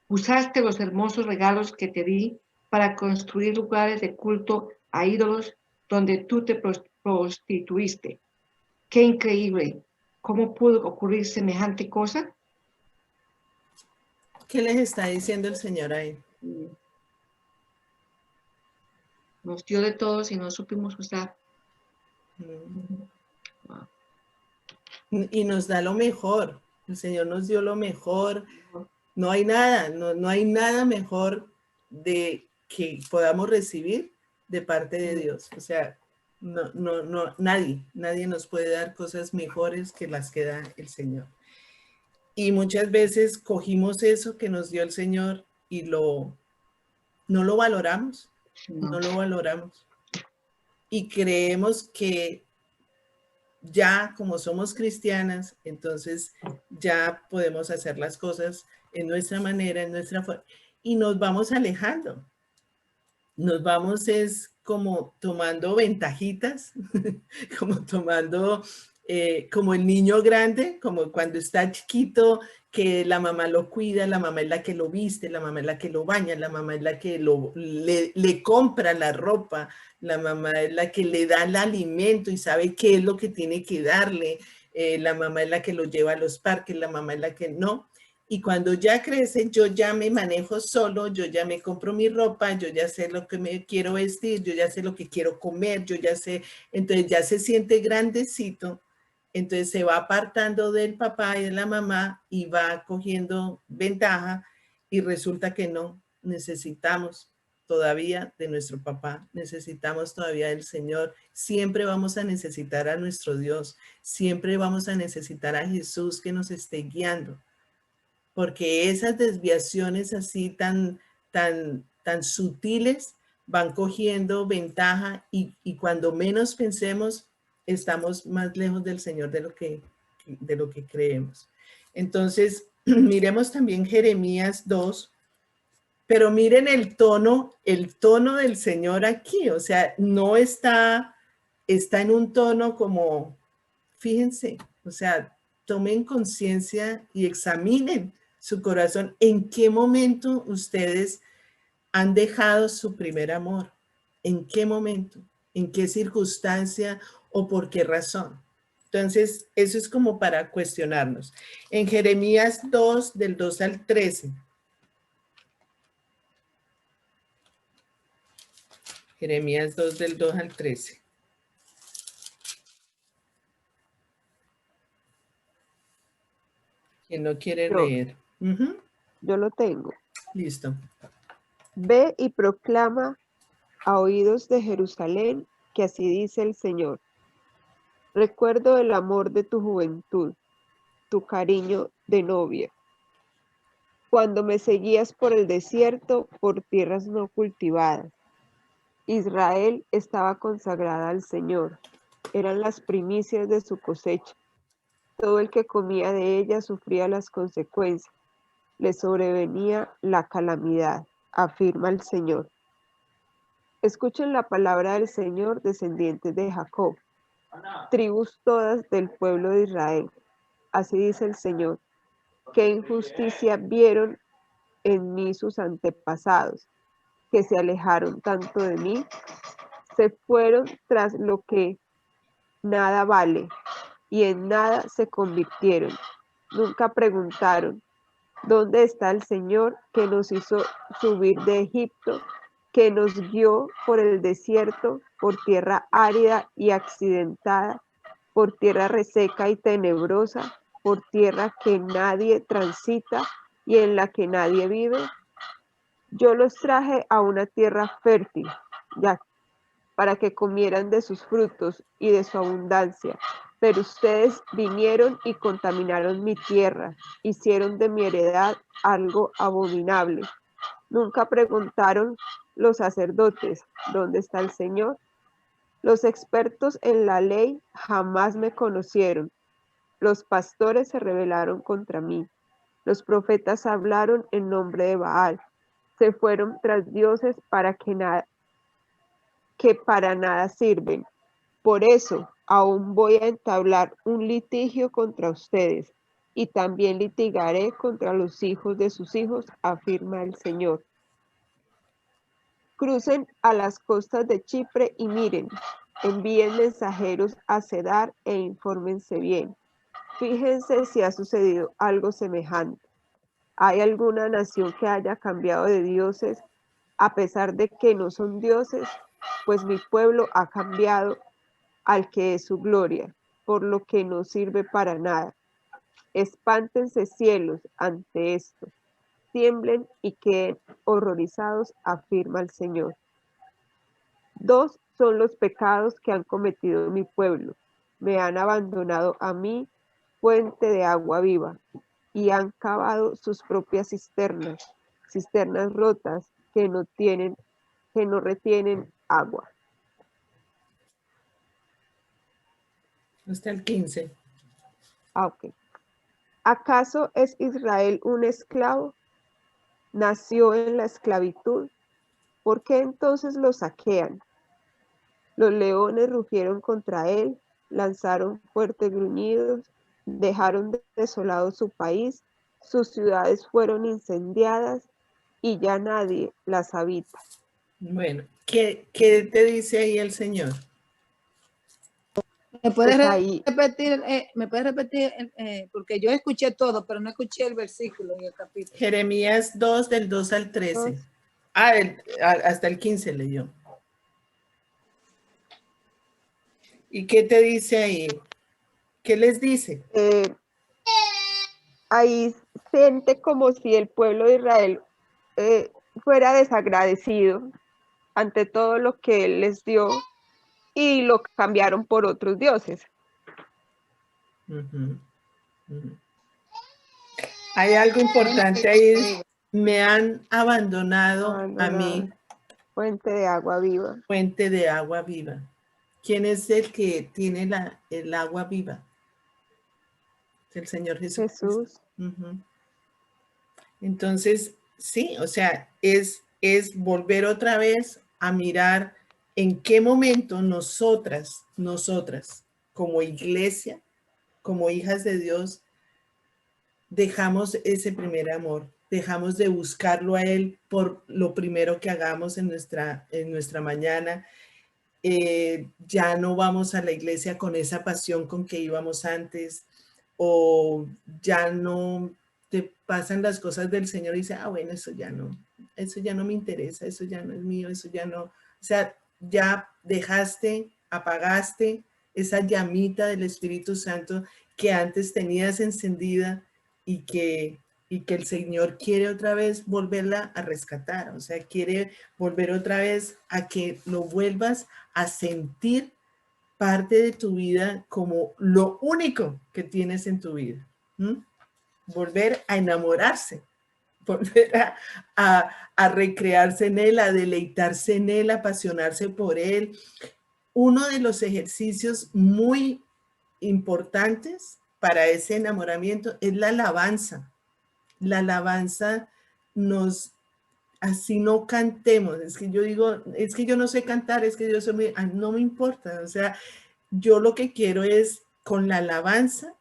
S2: Usaste los hermosos regalos que te di para construir lugares de culto a ídolos donde tú te prostituiste. ¡Qué increíble! ¿Cómo pudo ocurrir semejante cosa?
S1: ¿Qué les está diciendo el Señor ahí?
S2: Nos dio de todos y no supimos usar.
S1: Wow. Y nos da lo mejor. El Señor nos dio lo mejor. No hay nada, no hay nada mejor de que podamos recibir de parte de Dios. O sea, nadie nos puede dar cosas mejores que las que da el Señor. Y muchas veces cogimos eso que nos dio el Señor y no lo valoramos, no lo valoramos. Y creemos que ya como somos cristianas, entonces ya podemos hacer las cosas en nuestra manera, en nuestra forma, y nos vamos alejando. Nos vamos es como tomando ventajitas, como tomando, como el niño grande, como cuando está chiquito, que la mamá lo cuida, la mamá es la que lo viste, la mamá es la que lo baña, la mamá es la que le compra la ropa, la mamá es la que le da el alimento y sabe qué es lo que tiene que darle, la mamá es la que lo lleva a los parques, la mamá es la que no. Y cuando ya crece, yo ya me manejo solo, yo ya me compro mi ropa, yo ya sé lo que me quiero vestir, yo ya sé lo que quiero comer, yo ya sé, entonces ya se siente grandecito, entonces se va apartando del papá y de la mamá y va cogiendo ventaja y resulta que no, necesitamos todavía de nuestro papá, necesitamos todavía del Señor, siempre vamos a necesitar a nuestro Dios, siempre vamos a necesitar a Jesús que nos esté guiando. Porque esas desviaciones así tan sutiles van cogiendo ventaja y cuando menos pensemos, estamos más lejos del Señor de lo que creemos. Entonces, miremos también Jeremías 2, pero miren el tono del Señor aquí, o sea, no está en un tono como, fíjense, o sea, tomen conciencia y examinen su corazón. ¿En qué momento ustedes han dejado su primer amor? ¿En qué momento? ¿En qué circunstancia o por qué razón? Entonces, eso es como para cuestionarnos. En Jeremías 2, del 2 al 13. Jeremías 2, del 2 al 13. ¿Quién no quiere leer?
S3: Yo lo tengo.
S1: Listo.
S3: Ve y proclama a oídos de Jerusalén que así dice el Señor. Recuerdo el amor de tu juventud, tu cariño de novia. Cuando me seguías por el desierto, por tierras no cultivadas. Israel estaba consagrada al Señor. Eran las primicias de su cosecha. Todo el que comía de ella sufría las consecuencias. Le sobrevenía la calamidad, afirma el Señor. Escuchen la palabra del Señor, descendientes de Jacob, tribus todas del pueblo de Israel. Así dice el Señor: qué injusticia vieron en mí sus antepasados, que se alejaron tanto de mí, se fueron tras lo que nada vale, y en nada se convirtieron. Nunca preguntaron: ¿dónde está el Señor que nos hizo subir de Egipto, que nos guió por el desierto, por tierra árida y accidentada, por tierra reseca y tenebrosa, por tierra que nadie transita y en la que nadie vive? Yo los traje a una tierra fértil, ya para que comieran de sus frutos y de su abundancia. Pero ustedes vinieron y contaminaron mi tierra, hicieron de mi heredad algo abominable. Nunca preguntaron los sacerdotes: ¿dónde está el Señor? Los expertos en la ley jamás me conocieron. Los pastores se rebelaron contra mí. Los profetas hablaron en nombre de Baal. Se fueron tras dioses que para nada sirven. Por eso, aún voy a entablar un litigio contra ustedes, y también litigaré contra los hijos de sus hijos, afirma el Señor. Crucen a las costas de Chipre y miren, envíen mensajeros a Cedar e infórmense bien. Fíjense si ha sucedido algo semejante. ¿Hay alguna nación que haya cambiado de dioses a pesar de que no son dioses? Pues mi pueblo ha cambiado al que es su gloria, por lo que no sirve para nada. Espántense cielos ante esto, tiemblen y queden horrorizados, afirma el Señor. Dos son los pecados que han cometido mi pueblo. Me han abandonado a mí, fuente de agua viva, y han cavado sus propias cisternas, cisternas rotas que no retienen agua.
S1: Hasta el 15.
S3: Ok. ¿Acaso es Israel un esclavo? ¿Nació en la esclavitud? ¿Por qué entonces lo saquean? Los leones rugieron contra él, lanzaron fuertes gruñidos, dejaron desolado su país, sus ciudades fueron incendiadas y ya nadie las habita.
S1: Bueno, ¿qué te dice ahí el Señor?
S4: ¿Me puedes
S3: Pues ahí,
S4: repetir? Porque yo escuché todo, pero no escuché el versículo y el capítulo.
S1: Jeremías 2, del 2 al 13. Hasta el 15 leyó. ¿Y qué te dice ahí? ¿Qué les dice?
S3: ahí siente como si el pueblo de Israel fuera desagradecido ante todo lo que él les dio y lo cambiaron por otros dioses.
S1: Ujú, ujú. Hay algo importante ahí. Me han abandonado a mí,
S3: Fuente de agua viva.
S1: fuente de agua viva. ¿Quién es el que tiene el agua viva? El Señor Jesucristo.
S3: Jesús.
S1: Ujú. Entonces, sí, o sea, es volver otra vez a mirar en qué momento nosotras, como iglesia, como hijas de Dios, dejamos ese primer amor, dejamos de buscarlo a Él por lo primero que hagamos en nuestra mañana. Ya no vamos a la iglesia con esa pasión con que íbamos antes, o ya no te pasan las cosas del Señor y dices, bueno, eso ya no me interesa, eso ya no es mío, eso ya no, o sea, ya dejaste, apagaste esa llamita del Espíritu Santo que antes tenías encendida y que el Señor quiere otra vez volverla a rescatar, o sea, quiere volver otra vez a que lo vuelvas a sentir parte de tu vida como lo único que tienes en tu vida. Volver a enamorarse, volver a recrearse en Él, a deleitarse en Él, a apasionarse por Él. Uno de los ejercicios muy importantes para ese enamoramiento es la alabanza. La alabanza nos así no cantemos. Es que yo digo, es que yo no sé cantar, es que yo soy muy, no me importa. O sea, yo lo que quiero es con la alabanza,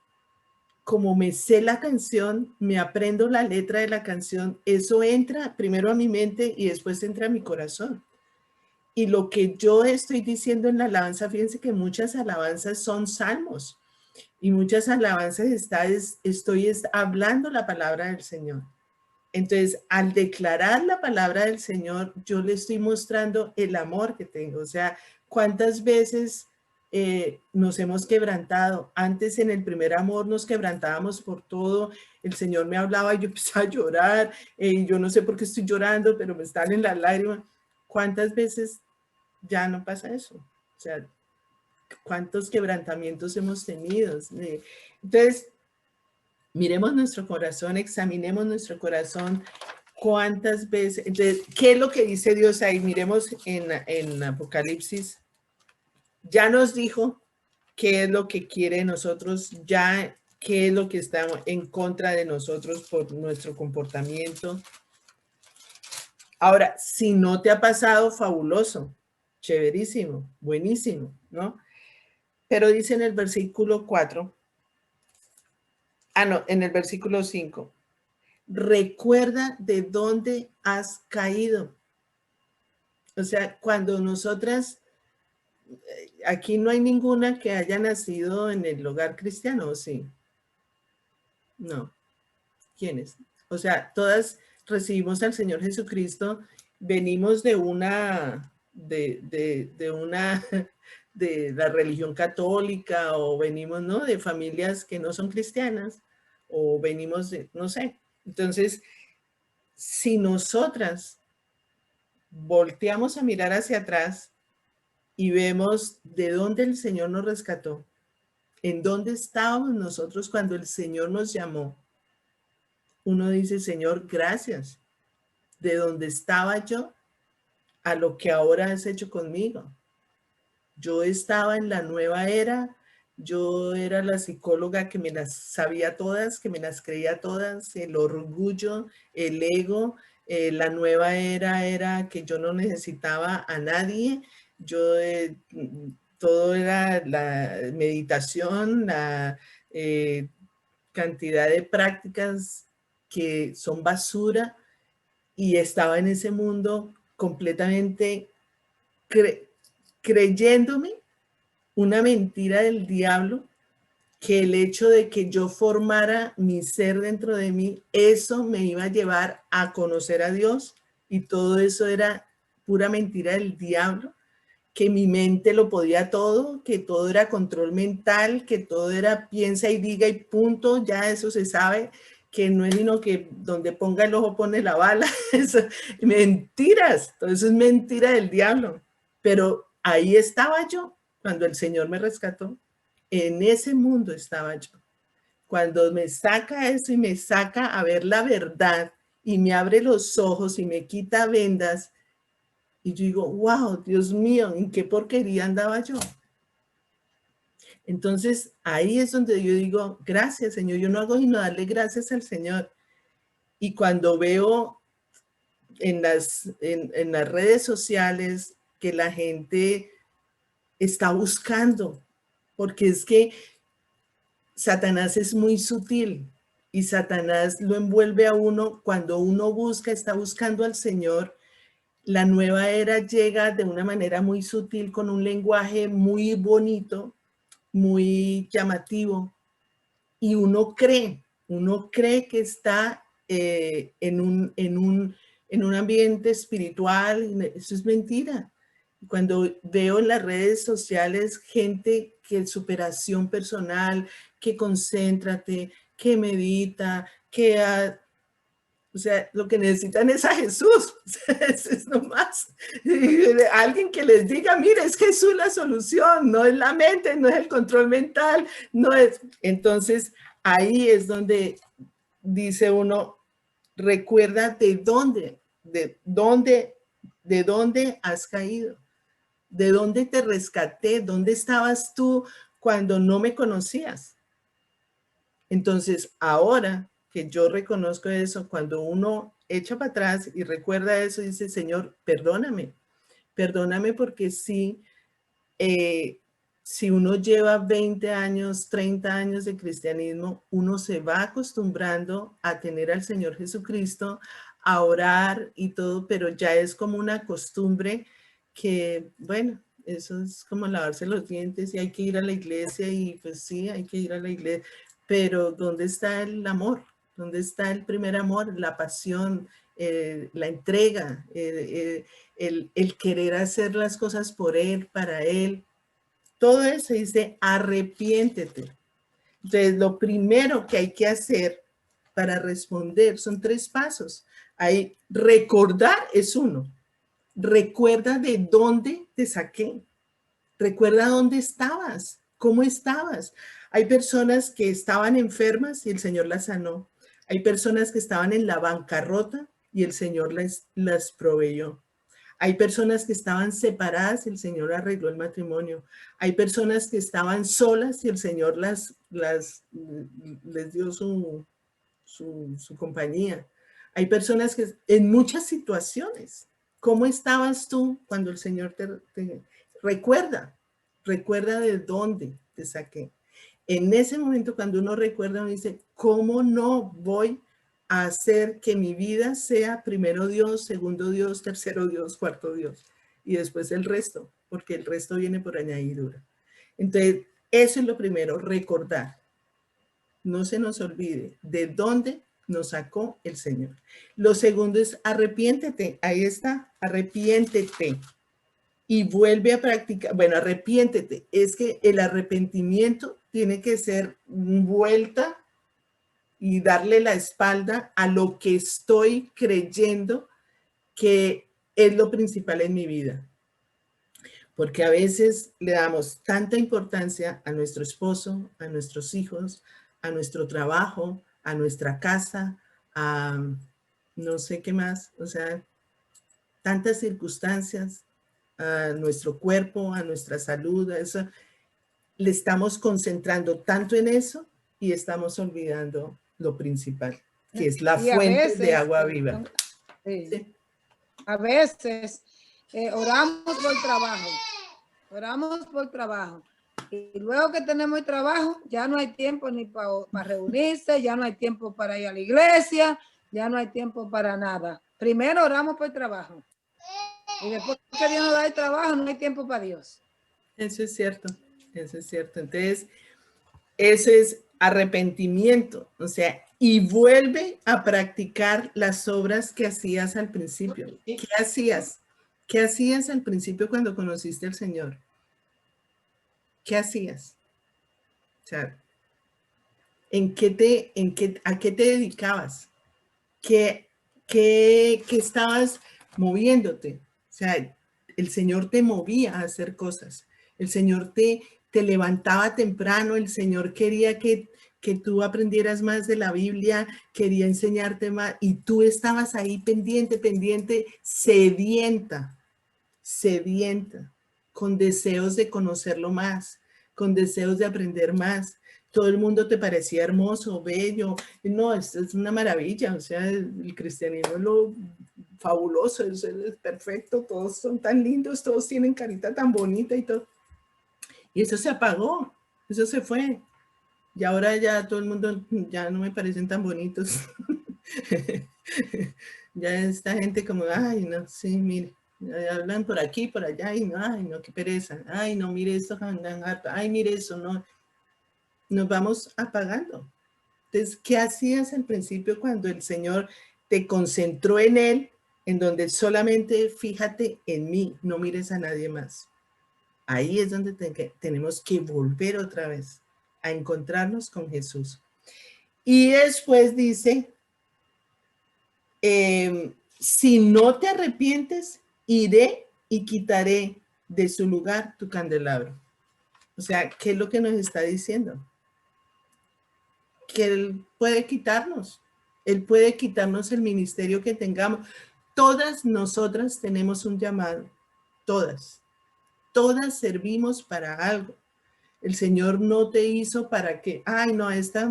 S1: como me sé la canción, me aprendo la letra de la canción, eso entra primero a mi mente y después entra a mi corazón. Y lo que yo estoy diciendo en la alabanza, fíjense que muchas alabanzas son salmos y muchas alabanzas estoy hablando la palabra del Señor. Entonces, al declarar la palabra del Señor, yo le estoy mostrando el amor que tengo. O sea, cuántas veces nos hemos quebrantado. Antes en el primer amor nos quebrantábamos por todo. El Señor me hablaba y yo empezaba a llorar. Yo no sé por qué estoy llorando, pero me salen las lágrimas. ¿Cuántas veces ya no pasa eso? O sea, ¿cuántos quebrantamientos hemos tenido? Entonces, miremos nuestro corazón, examinemos nuestro corazón. ¿Cuántas veces? Entonces, ¿qué es lo que dice Dios ahí? Miremos en Apocalipsis. Ya nos dijo qué es lo que quiere de nosotros, ya qué es lo que está en contra de nosotros por nuestro comportamiento. Ahora, si no te ha pasado, fabuloso, chéverísimo, buenísimo, ¿no? Pero dice en el versículo 4, no, en el versículo 5, recuerda de dónde has caído. O sea, cuando nosotras, aquí no hay ninguna que haya nacido en el hogar cristiano, ¿o sí? No. ¿Quiénes? O sea, todas recibimos al Señor Jesucristo, venimos de una, de la religión católica o venimos, ¿no? De familias que no son cristianas o venimos de, no sé. Entonces, si nosotras volteamos a mirar hacia atrás y vemos de dónde el Señor nos rescató, en dónde estábamos nosotros cuando el Señor nos llamó, uno dice, Señor, gracias. De dónde estaba yo a lo que ahora has hecho conmigo. Yo estaba en la nueva era, yo era la psicóloga que me las sabía todas, que me las creía todas, el orgullo, el ego, la nueva era que yo no necesitaba a nadie, yo todo era la meditación, la cantidad de prácticas que son basura, y estaba en ese mundo completamente creyéndome una mentira del diablo, que el hecho de que yo formara mi ser dentro de mí, eso me iba a llevar a conocer a Dios, y todo eso era pura mentira del diablo, que mi mente lo podía todo, que todo era control mental, que todo era piensa y diga y punto, ya eso se sabe, que no es sino que donde ponga el ojo pone la bala. Eso, mentiras, todo eso es mentira del diablo. Pero ahí estaba yo cuando el Señor me rescató, en ese mundo estaba yo. Cuando me saca eso y me saca a ver la verdad y me abre los ojos y me quita vendas, y yo digo, wow, Dios mío, ¿en qué porquería andaba yo? Entonces, ahí es donde yo digo, gracias, Señor. Yo no hago sino darle gracias al Señor. Y cuando veo en las redes sociales que la gente está buscando, porque es que Satanás es muy sutil y Satanás lo envuelve a uno cuando uno busca, está buscando al Señor. La nueva era llega de una manera muy sutil, con un lenguaje muy bonito, muy llamativo, y uno cree que está en un ambiente espiritual. Eso es mentira. Cuando veo en las redes sociales gente que superación personal, que concéntrate, que medita, o sea, lo que necesitan es a Jesús. Es nomás alguien que les diga, mire, es Jesús la solución, no es la mente, no es el control mental, no es. Entonces, ahí es donde dice uno, recuerda de dónde has caído, de dónde te rescaté, dónde estabas tú cuando no me conocías. Entonces, ahora que yo reconozco eso, cuando uno echa para atrás y recuerda eso, dice, Señor, perdóname, perdóname porque sí, si uno lleva 20 años, 30 años de cristianismo, uno se va acostumbrando a tener al Señor Jesucristo, a orar y todo, pero ya es como una costumbre que, bueno, eso es como lavarse los dientes y hay que ir a la iglesia y pues sí, hay que ir a la iglesia, pero ¿dónde está el amor? ¿Dónde está el primer amor? La pasión, la entrega, el querer hacer las cosas por Él, para Él. Todo eso dice, arrepiéntete. Entonces, lo primero que hay que hacer para responder son 3 pasos. Hay, recordar es uno. Recuerda de dónde te saqué. Recuerda dónde estabas, cómo estabas. Hay personas que estaban enfermas y el Señor las sanó. Hay personas que estaban en la bancarrota y el Señor las proveyó. Hay personas que estaban separadas y el Señor arregló el matrimonio. Hay personas que estaban solas y el Señor les dio su compañía. Hay personas que en muchas situaciones, ¿cómo estabas tú cuando el Señor te recuerda de dónde te saqué? En ese momento, cuando uno recuerda, uno dice, ¿cómo no voy a hacer que mi vida sea primero Dios, segundo Dios, tercero Dios, cuarto Dios? Y después el resto, porque el resto viene por añadidura. Entonces, eso es lo primero, recordar. No se nos olvide de dónde nos sacó el Señor. Lo segundo es arrepiéntete. Ahí está, arrepiéntete. Y vuelve a practicar. Bueno, arrepiéntete. Es que el arrepentimiento tiene que ser vuelta y darle la espalda a lo que estoy creyendo que es lo principal en mi vida. Porque a veces le damos tanta importancia a nuestro esposo, a nuestros hijos, a nuestro trabajo, a nuestra casa, a no sé qué más, o sea, tantas circunstancias, a nuestro cuerpo, a nuestra salud, a eso. Le estamos concentrando tanto en eso y estamos olvidando lo principal, que es la fuente de agua viva.
S4: Sí. A veces oramos por trabajo. Y luego que tenemos el trabajo, ya no hay tiempo ni para reunirse, ya no hay tiempo para ir a la iglesia, ya no hay tiempo para nada. Primero oramos por el trabajo. Y después que Dios nos da el trabajo, no hay tiempo para Dios.
S1: Eso es cierto, eso es cierto. Entonces, eso es arrepentimiento, o sea, y vuelve a practicar las obras que hacías al principio. ¿Qué hacías? ¿Qué hacías al principio cuando conociste al Señor? ¿Qué hacías? O sea, ¿a qué te dedicabas? ¿Qué estabas moviéndote? O sea, el Señor te movía a hacer cosas. El Señor te levantaba temprano. El Señor quería que tú aprendieras más de la Biblia, quería enseñarte más. Y tú estabas ahí pendiente, sedienta, con deseos de conocerlo más, con deseos de aprender más. Todo el mundo te parecía hermoso, bello. No, esto es una maravilla. O sea, el cristianismo es lo fabuloso, es perfecto. Todos son tan lindos, todos tienen carita tan bonita y todo. Y eso se apagó, eso se fue. Y ahora ya todo el mundo, ya no me parecen tan bonitos. Ya esta gente como, ay, no, sí, mire. Hablan por aquí, por allá, y no, ay, no, qué pereza. Ay, no, mire esto, ay, mire eso, no. Nos vamos apagando. Entonces, ¿qué hacías al principio cuando el Señor te concentró en Él, en donde solamente fíjate en mí, no mires a nadie más? Ahí es donde tenemos que volver otra vez a encontrarnos con Jesús. Y después dice, si no te arrepientes, iré y quitaré de su lugar tu candelabro. O sea, ¿qué es lo que nos está diciendo? Que Él puede quitarnos. Él puede quitarnos el ministerio que tengamos. Todas nosotras tenemos un llamado. Todas servimos para algo. El Señor no te hizo para que, ay, no, esta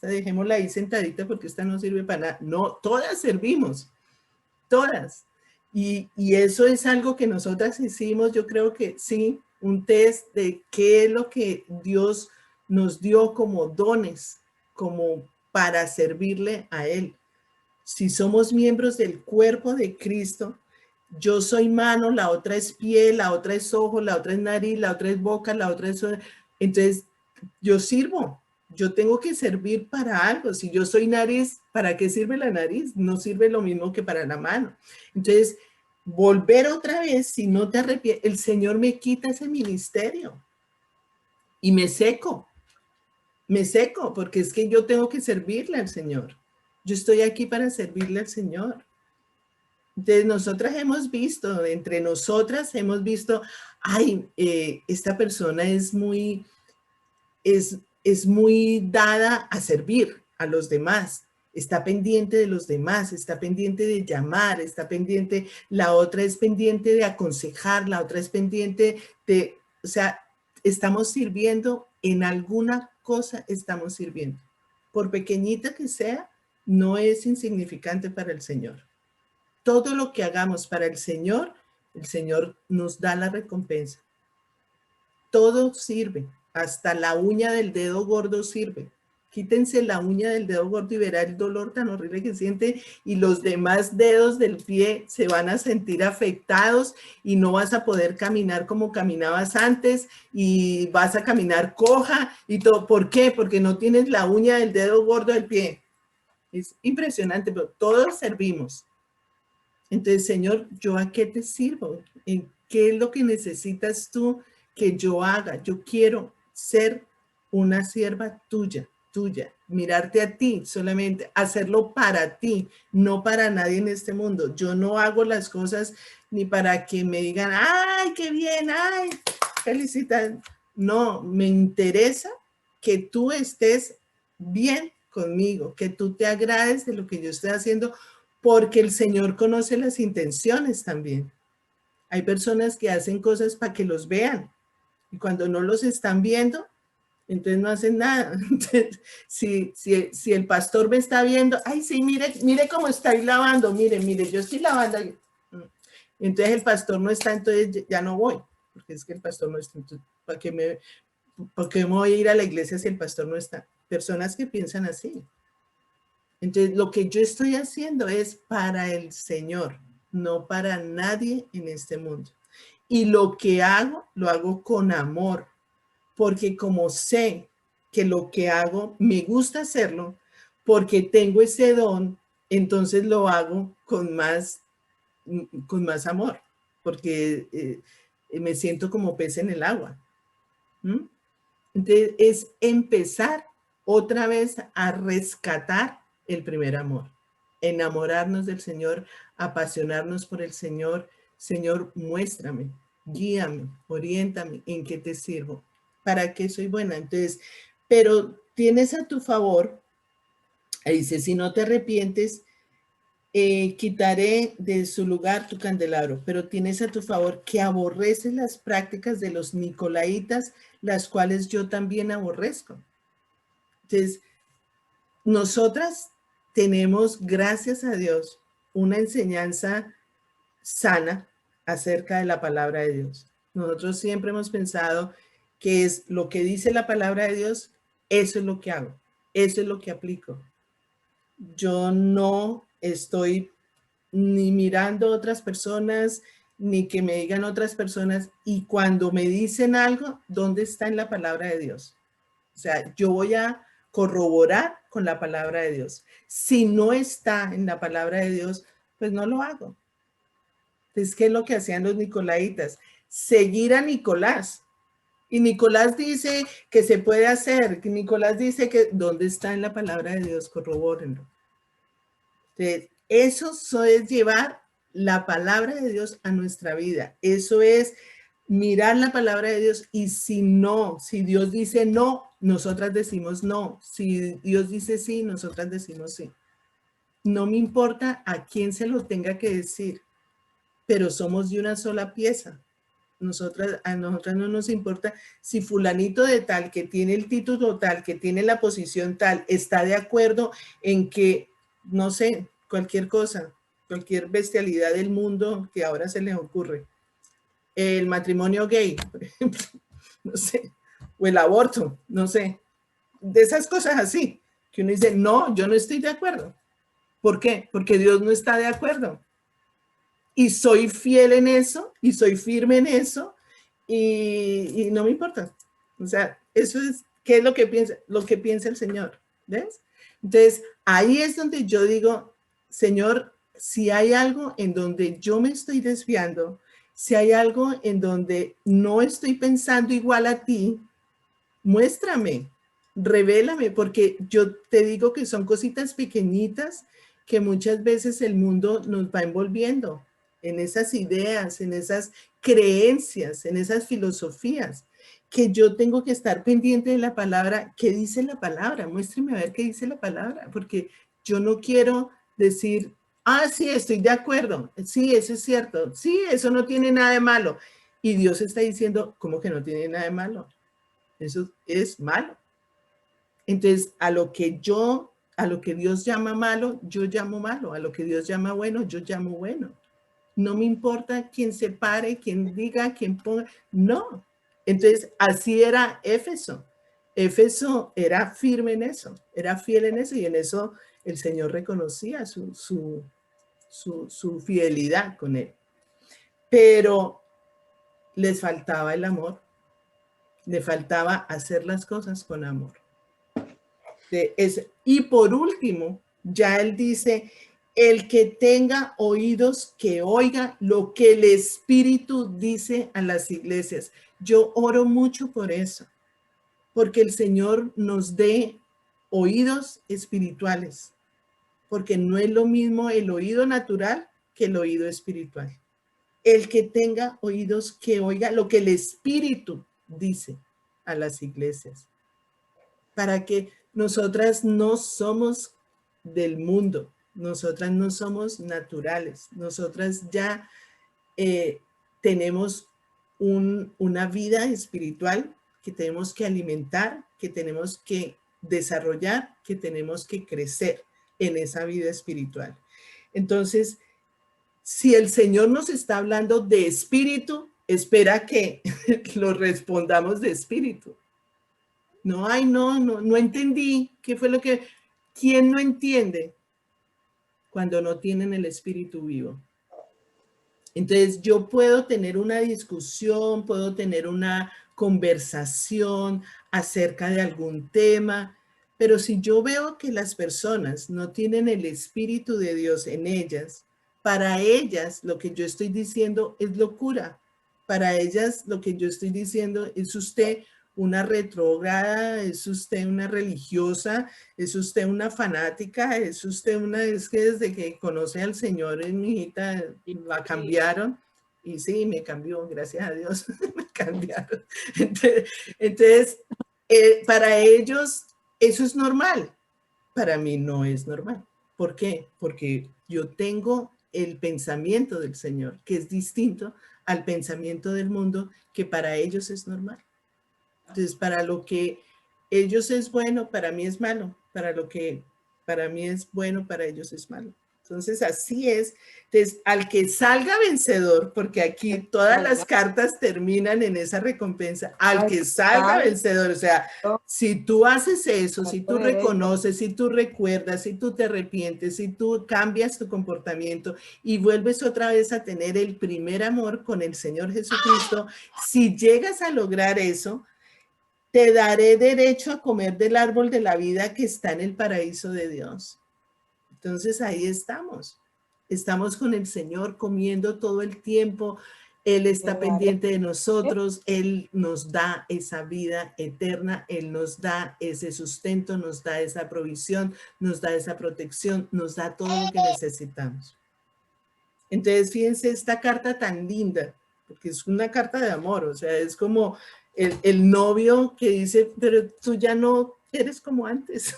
S1: dejémosla ahí sentadita porque esta no sirve para nada. No, todas servimos, todas. Y eso es algo que nosotras hicimos, yo creo que sí, un test de qué es lo que Dios nos dio como dones, como para servirle a Él. Si somos miembros del cuerpo de Cristo, yo soy mano, la otra es pie, la otra es ojo, la otra es nariz, la otra es boca, la otra es... Entonces, yo sirvo, yo tengo que servir para algo. Si yo soy nariz, ¿para qué sirve la nariz? No sirve lo mismo que para la mano. Entonces, volver otra vez, si no te arrepientes, el Señor me quita ese ministerio y me seco, porque es que yo tengo que servirle al Señor. Yo estoy aquí para servirle al Señor. Entonces, nosotras hemos visto, entre nosotras hemos visto, ay, esta persona es muy dada a servir a los demás, está pendiente de los demás, está pendiente de llamar, está pendiente, la otra es pendiente de aconsejar, la otra es pendiente de, o sea, estamos sirviendo en alguna cosa, estamos sirviendo. Por pequeñita que sea, no es insignificante para el Señor. Todo lo que hagamos para el Señor nos da la recompensa. Todo sirve, hasta la uña del dedo gordo sirve. Quítense la uña del dedo gordo y verá el dolor tan horrible que siente y los demás dedos del pie se van a sentir afectados y no vas a poder caminar como caminabas antes y vas a caminar coja y todo. ¿Por qué? Porque no tienes la uña del dedo gordo del pie. Es impresionante, pero todos servimos. Entonces, Señor, ¿yo a qué te sirvo? ¿En qué es lo que necesitas tú que yo haga? Yo quiero ser una sierva tuya, mirarte a ti solamente, hacerlo para ti, no para nadie en este mundo. Yo no hago las cosas ni para que me digan, ay, qué bien, ay, felicidad. No, me interesa que tú estés bien conmigo, que tú te agrades de lo que yo estoy haciendo, porque el Señor conoce las intenciones también. Hay personas que hacen cosas para que los vean y cuando no los están viendo, entonces no hacen nada. Entonces, si el pastor me está viendo, ay, sí, mire cómo estoy lavando, mire, yo estoy lavando. Entonces el pastor no está, entonces ya no voy, porque es que el pastor no está. Entonces, ¿por qué me voy a ir a la iglesia si el pastor no está? Personas que piensan así. Entonces, lo que yo estoy haciendo es para el Señor, no para nadie en este mundo. Y lo que hago, lo hago con amor, porque como sé que lo que hago, me gusta hacerlo, porque tengo ese don, entonces lo hago con más amor, porque me siento como pez en el agua. Entonces, es empezar otra vez a rescatar el primer amor, enamorarnos del Señor, apasionarnos por el Señor. Señor, muéstrame, guíame, oriéntame, ¿en qué te sirvo? ¿Para qué soy buena? Entonces, pero tienes a tu favor, ahí dice, si no te arrepientes, quitaré de su lugar tu candelabro, pero tienes a tu favor que aborreces las prácticas de los nicolaitas, las cuales yo también aborrezco. Entonces, nosotras tenemos, gracias a Dios, una enseñanza sana acerca de la palabra de Dios. Nosotros siempre hemos pensado que es lo que dice la palabra de Dios, eso es lo que hago, eso es lo que aplico. Yo no estoy ni mirando a otras personas, ni que me digan otras personas, y cuando me dicen algo, ¿dónde está en la palabra de Dios? O sea, yo voy a corroborar con la palabra de Dios. Si no está en la palabra de Dios, pues no lo hago. Entonces, ¿qué es lo que hacían los nicolaitas? Seguir a Nicolás. Y Nicolás dice que se puede hacer, que Nicolás dice que ¿dónde está en la palabra de Dios? Corrobórenlo. Entonces, eso es llevar la palabra de Dios a nuestra vida. Eso es mirar la palabra de Dios y si Dios dice no, nosotras decimos no. Si Dios dice sí, nosotras decimos sí. No me importa a quién se lo tenga que decir, pero somos de una sola pieza. a nosotras no nos importa si fulanito de tal, que tiene el título tal, que tiene la posición tal, está de acuerdo en que, no sé, cualquier cosa, cualquier bestialidad del mundo que ahora se les ocurre. El matrimonio gay, por ejemplo, no sé, o el aborto, no sé, de esas cosas así, que uno dice, no, yo no estoy de acuerdo. ¿Por qué? Porque Dios no está de acuerdo. Y soy fiel en eso, y soy firme en eso, y no me importa. O sea, eso es, ¿qué es lo que piensa el Señor? ¿Ves? Entonces, ahí es donde yo digo, Señor, si hay algo en donde yo me estoy desviando, si hay algo en donde no estoy pensando igual a ti, muéstrame, revélame, porque yo te digo que son cositas pequeñitas que muchas veces el mundo nos va envolviendo en esas ideas, en esas creencias, en esas filosofías, que yo tengo que estar pendiente de la palabra. ¿Qué dice la palabra? Muéstrame a ver qué dice la palabra, porque yo no quiero decir, ah, sí, estoy de acuerdo, sí, eso es cierto, sí, eso no tiene nada de malo. Y Dios está diciendo, ¿cómo que no tiene nada de malo? Eso es malo. Entonces, a lo que Dios llama malo, yo llamo malo. A lo que Dios llama bueno, yo llamo bueno. No me importa quién se pare, quién diga, quién ponga. No. Entonces, así era Éfeso. Éfeso era firme en eso, era fiel en eso, y en eso el Señor reconocía su fidelidad con él. Pero les faltaba el amor. Le faltaba hacer las cosas con amor. Y por último, ya él dice, el que tenga oídos que oiga lo que el Espíritu dice a las iglesias. Yo oro mucho por eso, porque el Señor nos dé oídos espirituales, porque no es lo mismo el oído natural que el oído espiritual. El que tenga oídos que oiga lo que el Espíritu dice a las iglesias, para que nosotras no somos del mundo, nosotras no somos naturales, nosotras ya tenemos una vida espiritual que tenemos que alimentar, que tenemos que desarrollar, que tenemos que crecer en esa vida espiritual. Entonces, si el Señor nos está hablando de espíritu, espera que lo respondamos de espíritu. No, ay, no entendí. ¿Qué fue lo que? ¿Quién no entiende? Cuando no tienen el espíritu vivo. Entonces yo puedo tener una discusión, puedo tener una conversación acerca de algún tema, pero si yo veo que las personas no tienen el espíritu de Dios en ellas, para ellas lo que yo estoy diciendo es locura. Para ellas lo que yo estoy diciendo es usted una retrógrada, es usted una religiosa, es usted una fanática, es usted es que desde que conoce al Señor, mi hijita, la cambiaron. Y sí, me cambió, gracias a Dios, me cambiaron. Entonces para ellos eso es normal. Para mí no es normal. ¿Por qué? Porque yo tengo el pensamiento del Señor, que es distinto al pensamiento del mundo, que para ellos es normal. Entonces, para lo que ellos es bueno, para mí es malo. Para lo que para mí es bueno, para ellos es malo. Entonces, así es. Entonces, al que salga vencedor, porque aquí todas las cartas terminan en esa recompensa, al que salga vencedor, o sea, si tú haces eso, si tú reconoces, si tú recuerdas, si tú te arrepientes, si tú cambias tu comportamiento y vuelves otra vez a tener el primer amor con el Señor Jesucristo, si llegas a lograr eso, te daré derecho a comer del árbol de la vida que está en el paraíso de Dios. Entonces ahí estamos. Estamos con el Señor comiendo todo el tiempo. Él está pendiente de nosotros. Él nos da esa vida eterna. Él nos da ese sustento, nos da esa provisión, nos da esa protección, nos da todo lo que necesitamos. Entonces, fíjense esta carta tan linda, porque es una carta de amor, o sea, es como el novio que dice, pero tú ya no eres como antes.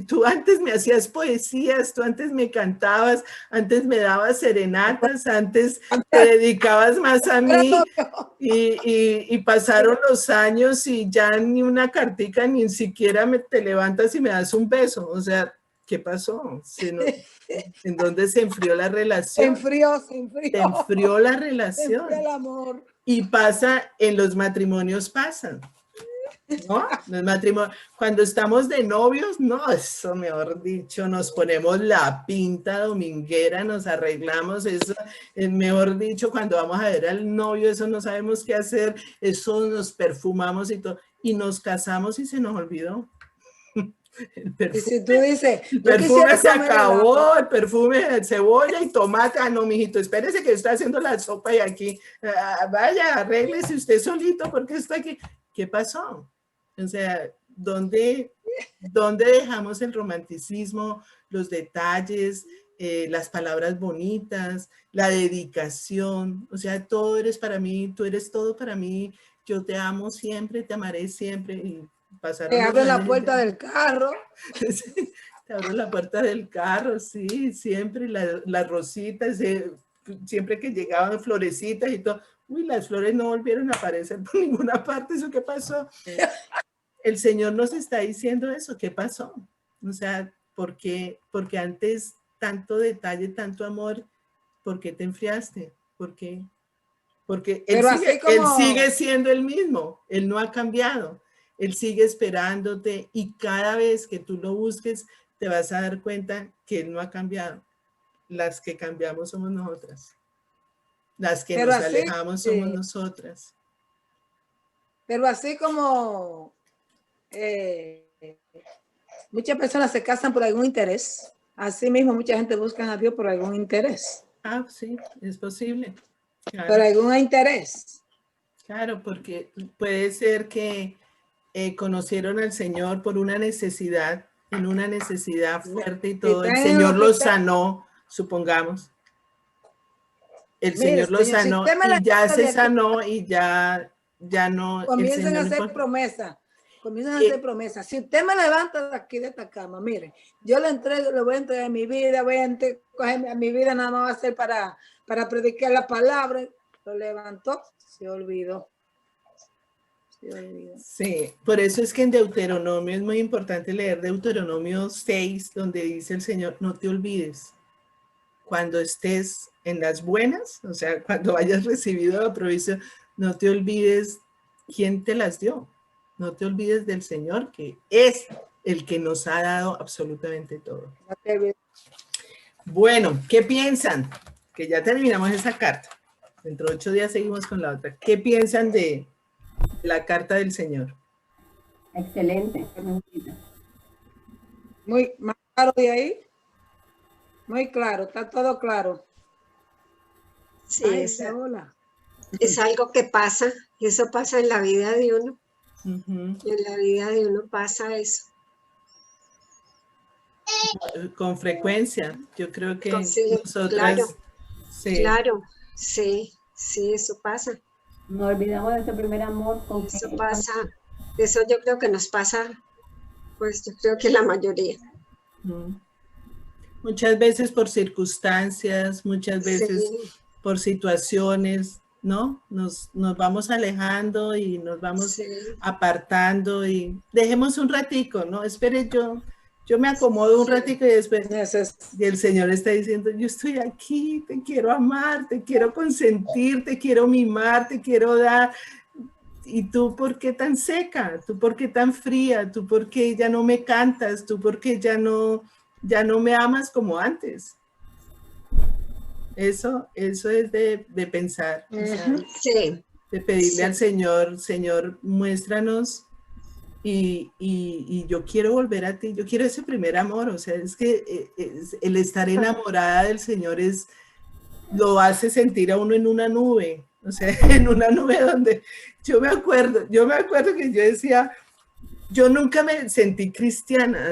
S1: Tú antes me hacías poesías, tú antes me cantabas, antes me dabas serenatas, antes te dedicabas más a mí y pasaron los años y ya ni una cartica, ni siquiera te levantas y me das un beso. O sea, ¿qué pasó? ¿En dónde se enfrió la relación?
S4: Se enfrió.
S1: Se enfrió la relación.
S4: Se enfrió el amor.
S1: Y pasa, en los matrimonios pasan. ¿No? Los matrimonios, cuando estamos de novios, no, eso mejor dicho, nos ponemos la pinta dominguera, nos arreglamos, eso, mejor dicho, cuando vamos a ver al novio, eso no sabemos qué hacer, eso nos perfumamos y todo, y nos casamos y se nos olvidó. El perfume,
S4: y si tú dices,
S1: el perfume se acabó, el perfume de cebolla y tomate. Ah, no, mijito, espérese que está haciendo la sopa y aquí, vaya, arréglese usted solito porque está aquí. ¿Qué pasó? O sea, ¿dónde dejamos el romanticismo, los detalles, las palabras bonitas, la dedicación? O sea, todo eres para mí, tú eres todo para mí, yo te amo siempre, te amaré siempre. Y pasaron
S4: te abro la puerta del carro.
S1: Te abro la puerta del carro, sí, siempre, las rositas, siempre que llegaban florecitas y todo. Uy, las flores no volvieron a aparecer por ninguna parte. ¿Eso qué pasó? El Señor nos está diciendo eso. ¿Qué pasó? O sea, ¿por qué? Porque antes tanto detalle, tanto amor, ¿por qué te enfriaste? ¿Por qué? Porque él sigue siendo el mismo. Él no ha cambiado. Él sigue esperándote y cada vez que tú lo busques, te vas a dar cuenta que Él no ha cambiado. Las que cambiamos somos nosotras. Las que nos alejamos somos nosotras.
S4: Pero así como muchas personas se casan por algún interés, así mismo mucha gente busca a Dios por algún interés.
S1: Ah, sí, es posible.
S4: Claro. Por algún interés.
S1: Claro, porque puede ser que conocieron al Señor por una necesidad, en una necesidad fuerte y todo. El Señor los sanó, supongamos. El Señor lo sanó y ya se sanó y ya no.
S4: Comienzan a hacer promesas. Comienzan a hacer promesas. Si usted me levanta de aquí de esta cama, mire, yo le voy a entregar mi vida, voy a coger mi vida, nada más va a ser para predicar la palabra. Lo levantó, se olvidó.
S1: Sí, por eso es que en Deuteronomio es muy importante leer Deuteronomio 6, donde dice el Señor, no te olvides. Cuando estés en las buenas, o sea, cuando hayas recibido la provisión, no te olvides quién te las dio. No te olvides del Señor, que es el que nos ha dado absolutamente todo. Bueno, ¿qué piensan? Que ya terminamos esa carta. Dentro de 8 días seguimos con la otra. ¿Qué piensan de la carta del Señor?
S5: Excelente.
S4: Muy más claro de ahí. Muy claro, está todo claro.
S6: Sí, es algo que pasa, y eso pasa en la vida de uno. En la vida de uno pasa eso.
S1: Con frecuencia, yo creo que nosotras...
S6: Claro, claro, sí, eso pasa.
S5: No olvidamos de ese primer amor.
S6: Eso pasa, eso yo creo que nos pasa, pues yo creo que la mayoría.
S1: Muchas veces por circunstancias, muchas veces por situaciones, ¿no? Nos vamos alejando y nos vamos apartando y dejemos un ratico, ¿no? Espere, yo me acomodo un ratico y después y el Señor está diciendo, yo estoy aquí, te quiero amar, te quiero consentir, te quiero mimar, te quiero dar. ¿Y tú por qué tan seca? ¿Tú por qué tan fría? ¿Tú por qué ya no me cantas? ¿Tú por qué ya no me amas como antes? Eso es de pensar, o sea, de pedirle al Señor, muéstranos y yo quiero volver a ti, yo quiero ese primer amor, o sea, es que el estar enamorada del Señor lo hace sentir a uno en una nube, o sea, en una nube donde yo me acuerdo que yo decía, yo nunca me sentí cristiana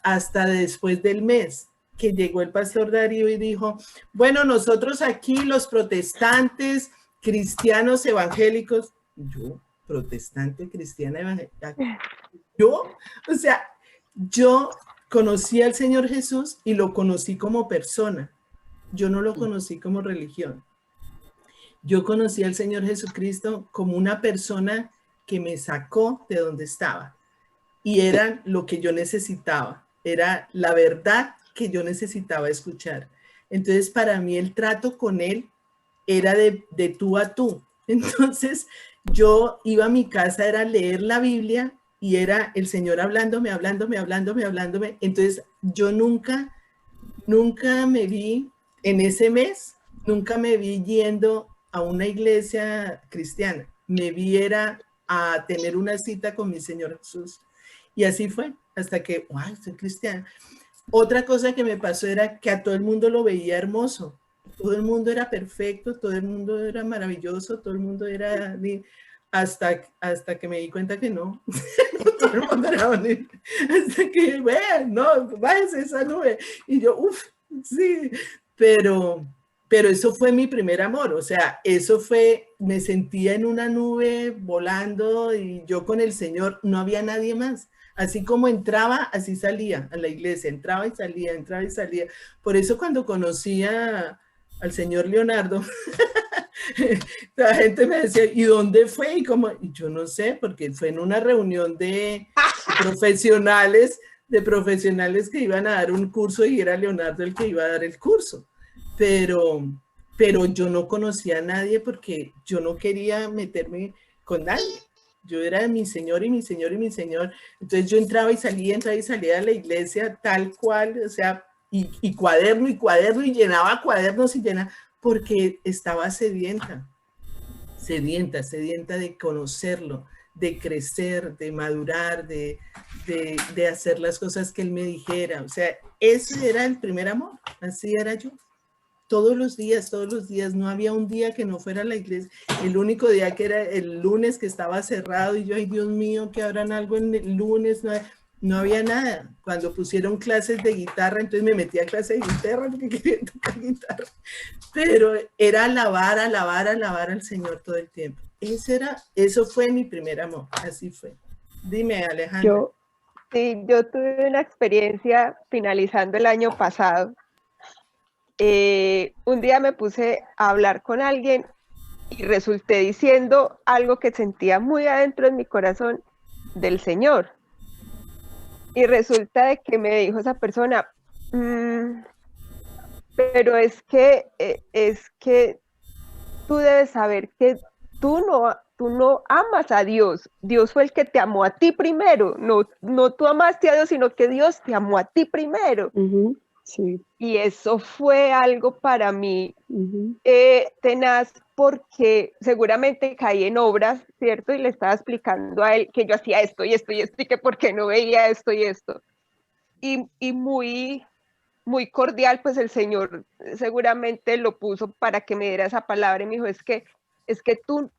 S1: hasta después del mes que llegó el pastor Darío y dijo, bueno, nosotros aquí los protestantes, cristianos, evangélicos, yo, protestante, cristiana, evangélica, O sea, yo conocí al Señor Jesús y lo conocí como persona. Yo no lo conocí como religión. Yo conocí al Señor Jesucristo como una persona que me sacó de donde estaba. Y era lo que yo necesitaba. Era la verdad que yo necesitaba escuchar. Entonces, para mí el trato con él era de tú a tú. Entonces, yo iba a mi casa, era leer la Biblia y era el Señor hablándome. Entonces, yo nunca me vi en ese mes, nunca me vi yendo a una iglesia cristiana. Me vi era a tener una cita con mi Señor Jesús. Y así fue, hasta que, wow, soy cristiana. Otra cosa que me pasó era que a todo el mundo lo veía hermoso. Todo el mundo era perfecto, todo el mundo era maravilloso, todo el mundo era... Hasta que me di cuenta que no. No todo el mundo era bonito. Hasta que, bueno, no, váyase esa nube. Y yo, uff, sí. Pero eso fue mi primer amor. O sea, eso fue, me sentía en una nube volando y yo con el Señor, no había nadie más. Así como entraba, así salía a la iglesia, entraba y salía. Por eso cuando conocí al señor Leonardo, la gente me decía, ¿y dónde fue? Y yo no sé, porque fue en una reunión de profesionales que iban a dar un curso y era Leonardo el que iba a dar el curso. Pero yo no conocía a nadie porque yo no quería meterme con nadie. Yo era mi Señor y mi Señor y mi Señor. Entonces yo entraba y salía de la iglesia tal cual, o sea, y cuaderno y llenaba cuadernos y llenaba, porque estaba sedienta de conocerlo, de crecer, de madurar, de hacer las cosas que él me dijera. O sea, ese era el primer amor, así era yo. Todos los días, no había un día que no fuera a la iglesia. El único día que era el lunes que estaba cerrado y yo, ay Dios mío, que habrán algo en el lunes, no había nada. Cuando pusieron clases de guitarra, entonces me metí a clase de guitarra porque quería tocar guitarra. Pero era alabar al Señor todo el tiempo. Eso fue mi primer amor, así fue. Dime, Alejandra.
S3: Yo tuve una experiencia finalizando el año pasado. Un día me puse a hablar con alguien y resulté diciendo algo que sentía muy adentro en mi corazón del Señor. Y resulta de que me dijo esa persona, pero es que tú debes saber que tú no amas a Dios. Dios fue el que te amó a ti primero. No tú amaste a Dios, sino que Dios te amó a ti primero.
S7: Sí.
S3: Y eso fue algo para mí tenaz, porque seguramente caí en obras, ¿cierto? Y le estaba explicando a él que yo hacía esto y esto y esto, y que por qué no veía esto y esto. Y muy, muy cordial, pues el Señor seguramente lo puso para que me diera esa palabra y me dijo, es que tú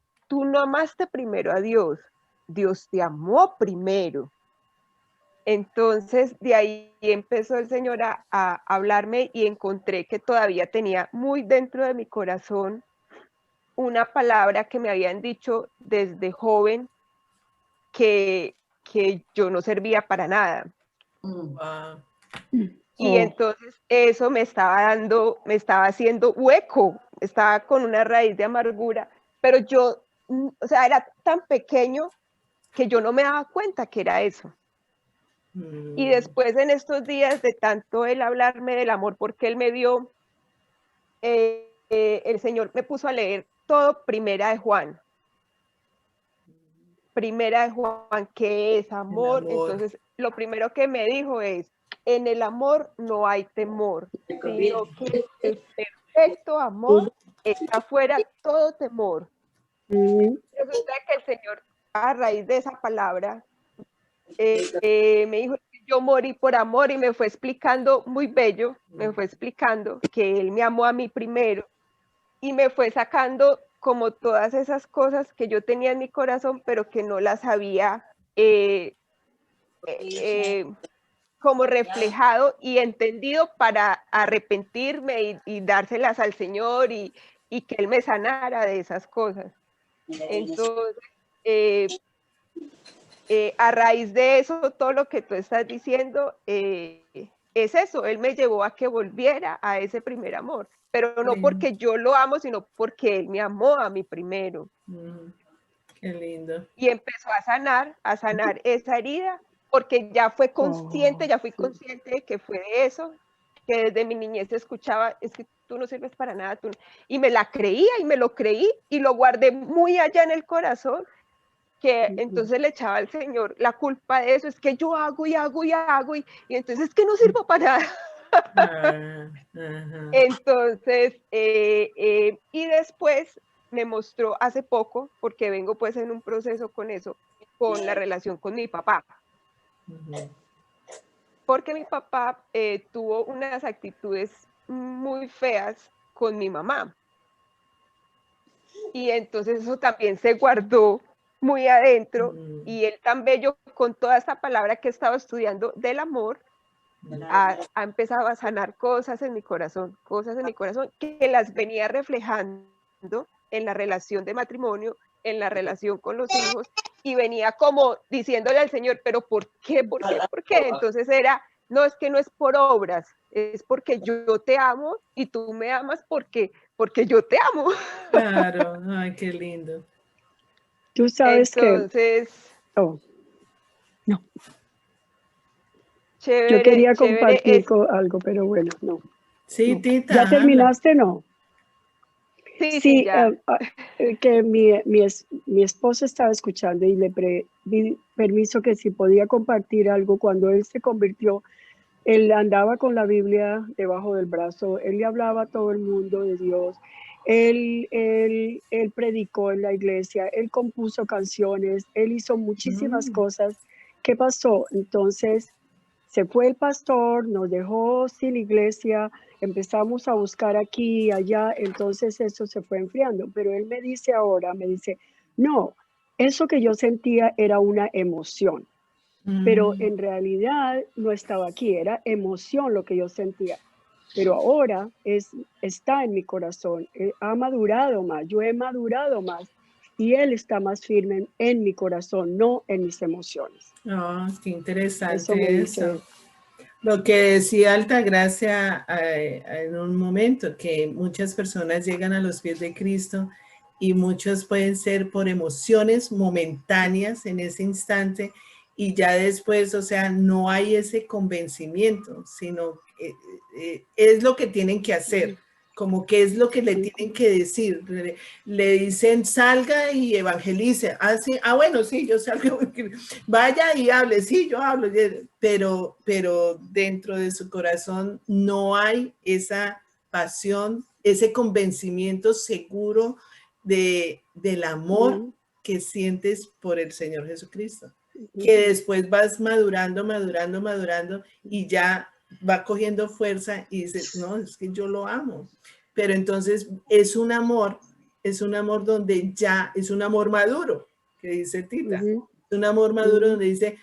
S3: no amaste primero a Dios, Dios te amó primero. Entonces, de ahí empezó el Señor a hablarme y encontré que todavía tenía muy dentro de mi corazón una palabra que me habían dicho desde joven que yo no servía para nada.
S1: Wow.
S3: Y entonces eso me estaba haciendo hueco, estaba con una raíz de amargura, pero yo, o sea, era tan pequeño que yo no me daba cuenta que era eso. Y después en estos días de tanto él hablarme del amor, porque él me dio, el Señor me puso a leer todo Primera de Juan. Primera de Juan, que es amor. Entonces, lo primero que me dijo es, en el amor no hay temor, sino que el perfecto amor está fuera todo temor. Resulta que el Señor, a raíz de esa palabra, me dijo, yo morí por amor, y me fue explicando, muy bello, me fue explicando que él me amó a mí primero y me fue sacando como todas esas cosas que yo tenía en mi corazón, pero que no las había como reflejado y entendido para arrepentirme y dárselas al Señor y que Él me sanara de esas cosas. Entonces, a raíz de eso, todo lo que tú estás diciendo, es eso, él me llevó a que volviera a ese primer amor, pero no porque yo lo amo, sino porque él me amó a mí primero.
S1: Qué lindo.
S3: Y empezó a sanar esa herida, porque ya fue consciente, ya fui consciente de que fue de eso, que desde mi niñez escuchaba, es que tú no sirves para nada, tú, y me la creía y me lo creí y lo guardé muy allá en el corazón, que entonces le echaba al Señor la culpa de eso, es que yo hago y hago y hago, y entonces es que no sirvo para nada. Entonces, y después me mostró hace poco, porque vengo pues en un proceso con eso, con la relación con mi papá. Porque mi papá tuvo unas actitudes muy feas con mi mamá. Y entonces eso también se guardó muy adentro, y él tan bello con toda esta palabra que he estado estudiando del amor, ha empezado a sanar cosas en mi corazón que las venía reflejando en la relación de matrimonio, en la relación con los hijos, y venía como diciéndole al Señor, pero ¿por qué? ¿Por qué? ¿Por qué? Entonces era, no, es que no es por obras, es porque yo te amo y tú me amas porque yo te amo.
S1: Claro, ay, qué lindo.
S7: Tú sabes
S3: entonces,
S7: que... Oh, no.
S3: Chévere,
S7: yo quería
S3: chévere
S7: compartir algo, pero bueno, no.
S1: Sí,
S7: no.
S1: Tita.
S7: ¿Ya terminaste? No.
S3: Sí, ya.
S7: Que mi esposo estaba escuchando y le di permiso que si podía compartir algo. Cuando él se convirtió, él andaba con la Biblia debajo del brazo, él le hablaba a todo el mundo de Dios, él predicó en la iglesia, él compuso canciones, él hizo muchísimas cosas. ¿Qué pasó? Entonces se fue el pastor, nos dejó sin iglesia, empezamos a buscar aquí y allá, entonces eso se fue enfriando. Pero él me dice ahora, no, eso que yo sentía era una emoción, pero en realidad no estaba aquí, era emoción lo que yo sentía. Pero ahora está en mi corazón, ha madurado más, yo he madurado más, y él está más firme en mi corazón, no en mis emociones.
S1: Oh, qué interesante
S7: eso.
S1: Lo que decía Altagracia en un momento, que muchas personas llegan a los pies de Cristo y muchos pueden ser por emociones momentáneas en ese instante, y ya después, o sea, no hay ese convencimiento, sino es lo que tienen que hacer, como que es lo que le tienen que decir. Le dicen, salga y evangelice. Bueno, sí, yo salgo, vaya y hable, sí, yo hablo, pero dentro de su corazón no hay esa pasión, ese convencimiento seguro del amor que sientes por el Señor Jesucristo, que después vas madurando, y ya va cogiendo fuerza y dices, no, es que yo lo amo. Pero entonces es un amor donde ya es un amor maduro, que dice Tita. Es un amor maduro donde dice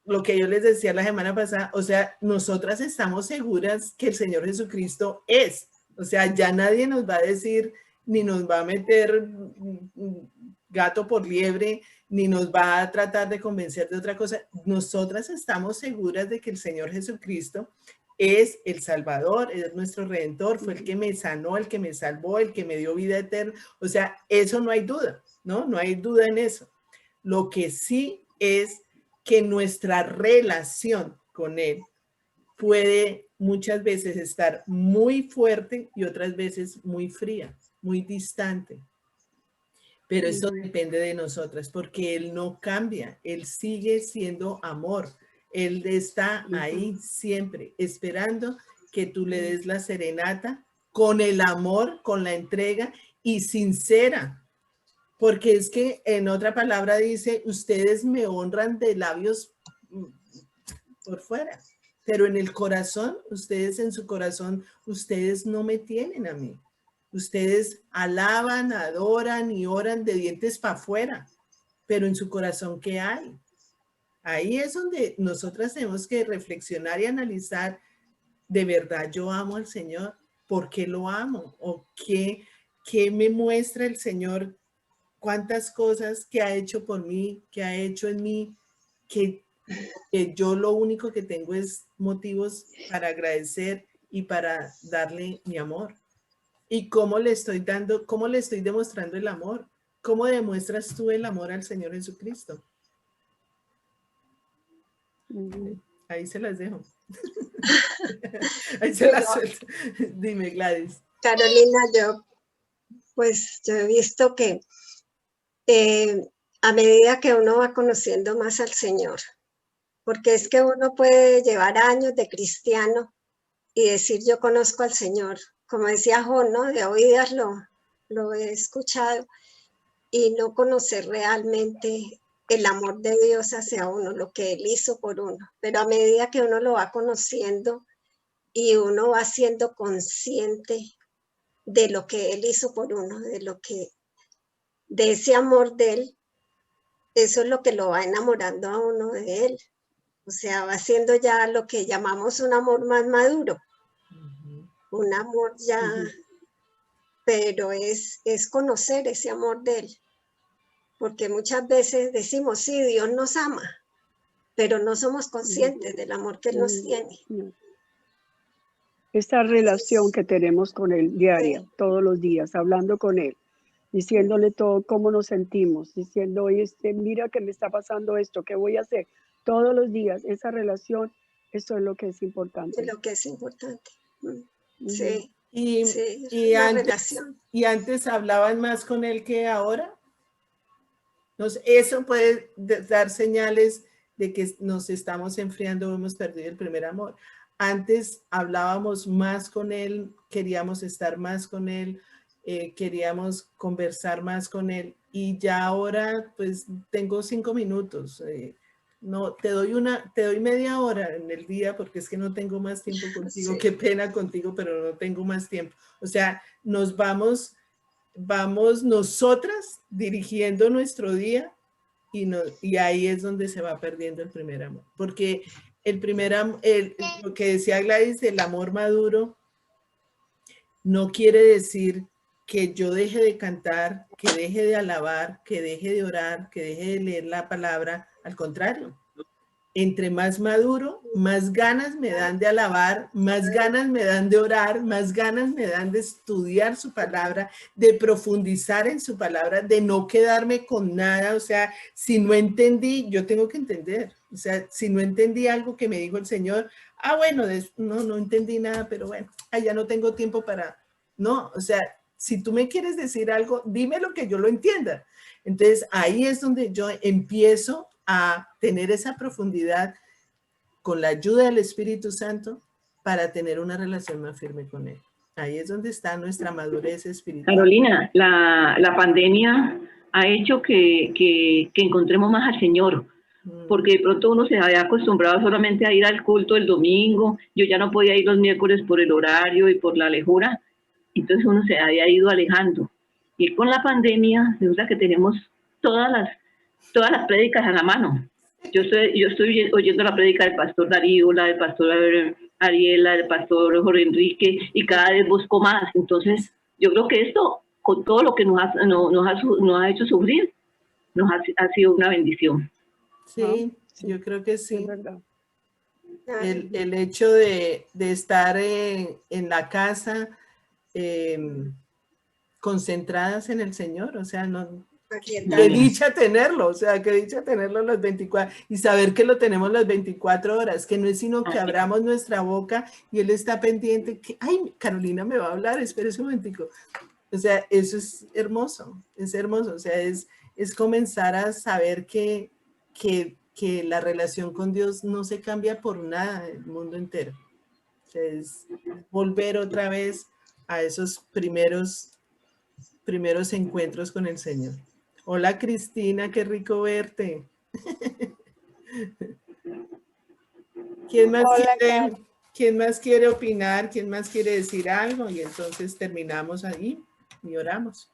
S1: lo que yo les decía la semana pasada, o sea, nosotras estamos seguras que el Señor Jesucristo es. O sea, ya nadie nos va a decir, ni nos va a meter gato por liebre, ni nos va a tratar de convencer de otra cosa. Nosotras estamos seguras de que el Señor Jesucristo es el Salvador, es nuestro Redentor, fue el que me sanó, el que me salvó, el que me dio vida eterna. O sea, eso no hay duda, ¿no? No hay duda en eso. Lo que sí es que nuestra relación con Él puede muchas veces estar muy fuerte y otras veces muy fría, muy distante. Pero eso depende de nosotras, porque Él no cambia, Él sigue siendo amor. Él está ahí siempre, esperando que tú le des la serenata con el amor, con la entrega y sincera. Porque es que en otra palabra dice, ustedes me honran de labios por fuera, pero en el corazón, ustedes en su corazón, ustedes no me tienen a mí. Ustedes alaban, adoran y oran de dientes para afuera, pero en su corazón, ¿qué hay? Ahí es donde nosotras tenemos que reflexionar y analizar, ¿de verdad yo amo al Señor? ¿Por qué lo amo? ¿O qué me muestra el Señor? ¿Cuántas cosas que ha hecho por mí, que ha hecho en mí, que yo lo único que tengo es motivos para agradecer y para darle mi amor. ¿Y cómo le estoy demostrando el amor? ¿Cómo demuestras tú el amor al Señor Jesucristo? Ahí se las dejo. Ahí se las suelto. Dime, Gladys.
S6: Carolina, yo he visto que a medida que uno va conociendo más al Señor, porque es que uno puede llevar años de cristiano y decir yo conozco al Señor, como decía Jon, ¿no? De oídas lo he escuchado, y no conocer realmente el amor de Dios hacia uno, lo que Él hizo por uno. Pero a medida que uno lo va conociendo y uno va siendo consciente de lo que Él hizo por uno, de ese amor de Él, eso es lo que lo va enamorando a uno de Él. O sea, va siendo ya lo que llamamos un amor más maduro. Un amor ya, pero es conocer ese amor de Él. Porque muchas veces decimos, sí, Dios nos ama, pero no somos conscientes del amor que Él nos tiene.
S7: Esta relación que tenemos con Él diaria, todos los días, hablando con Él, diciéndole todo cómo nos sentimos, diciendo, oye, mira que me está pasando esto, ¿qué voy a hacer? Todos los días, esa relación, eso es lo que es importante.
S6: Es lo que es importante. Sí.
S1: Y antes hablaban más con Él que ahora. Entonces, eso puede dar señales de que nos estamos enfriando o hemos perdido el primer amor. Antes hablábamos más con Él, queríamos estar más con Él, queríamos conversar más con Él, y ya ahora pues tengo 5 minutos. No, te doy media hora en el día porque es que no tengo más tiempo contigo. Sí. Qué pena contigo, pero no tengo más tiempo. O sea, nos vamos nosotras dirigiendo nuestro día, y ahí es donde se va perdiendo el primer amor. Porque lo que decía Gladys, el amor maduro, no quiere decir que yo deje de cantar, que deje de alabar, que deje de orar, que deje de leer la palabra. Al contrario, entre más maduro, más ganas me dan de alabar, más ganas me dan de orar, más ganas me dan de estudiar su palabra, de profundizar en su palabra, de no quedarme con nada. O sea, si no entendí, yo tengo que entender. O sea, si no entendí algo que me dijo el Señor, bueno, no entendí nada, pero bueno, ya no tengo tiempo para... No, o sea, si tú me quieres decir algo, dime lo que yo lo entienda. Entonces, ahí es donde yo empiezo a tener esa profundidad con la ayuda del Espíritu Santo para tener una relación más firme con Él. Ahí es donde está nuestra madurez espiritual.
S8: Carolina, la pandemia ha hecho que encontremos más al Señor, porque de pronto uno se había acostumbrado solamente a ir al culto el domingo. Yo ya no podía ir los miércoles por el horario y por la lejura, entonces uno se había ido alejando. Y con la pandemia resulta que tenemos todas las prédicas a la mano. Yo estoy oyendo la prédica del pastor Darío, la del pastor Ariela, del pastor Jorge Enrique, y cada vez busco más. Entonces, yo creo que esto, con todo lo que nos ha hecho sufrir, ha sido una bendición.
S1: Sí, yo creo que sí. Es verdad. El hecho de estar en la casa concentradas en el Señor, o sea, qué dicha tenerlo, o sea, qué dicha tenerlo las 24, y saber que lo tenemos las 24 horas, que no es sino que abramos nuestra boca y Él está pendiente, que, ay, Carolina me va a hablar, espérese un momentico. O sea, eso es hermoso, o sea, es comenzar a saber que la relación con Dios no se cambia por nada el mundo entero. O sea, es volver otra vez a esos primeros encuentros con el Señor. Hola Cristina, qué rico verte. ¿Quién más quiere opinar? ¿Quién más quiere decir algo? Y entonces terminamos ahí y oramos.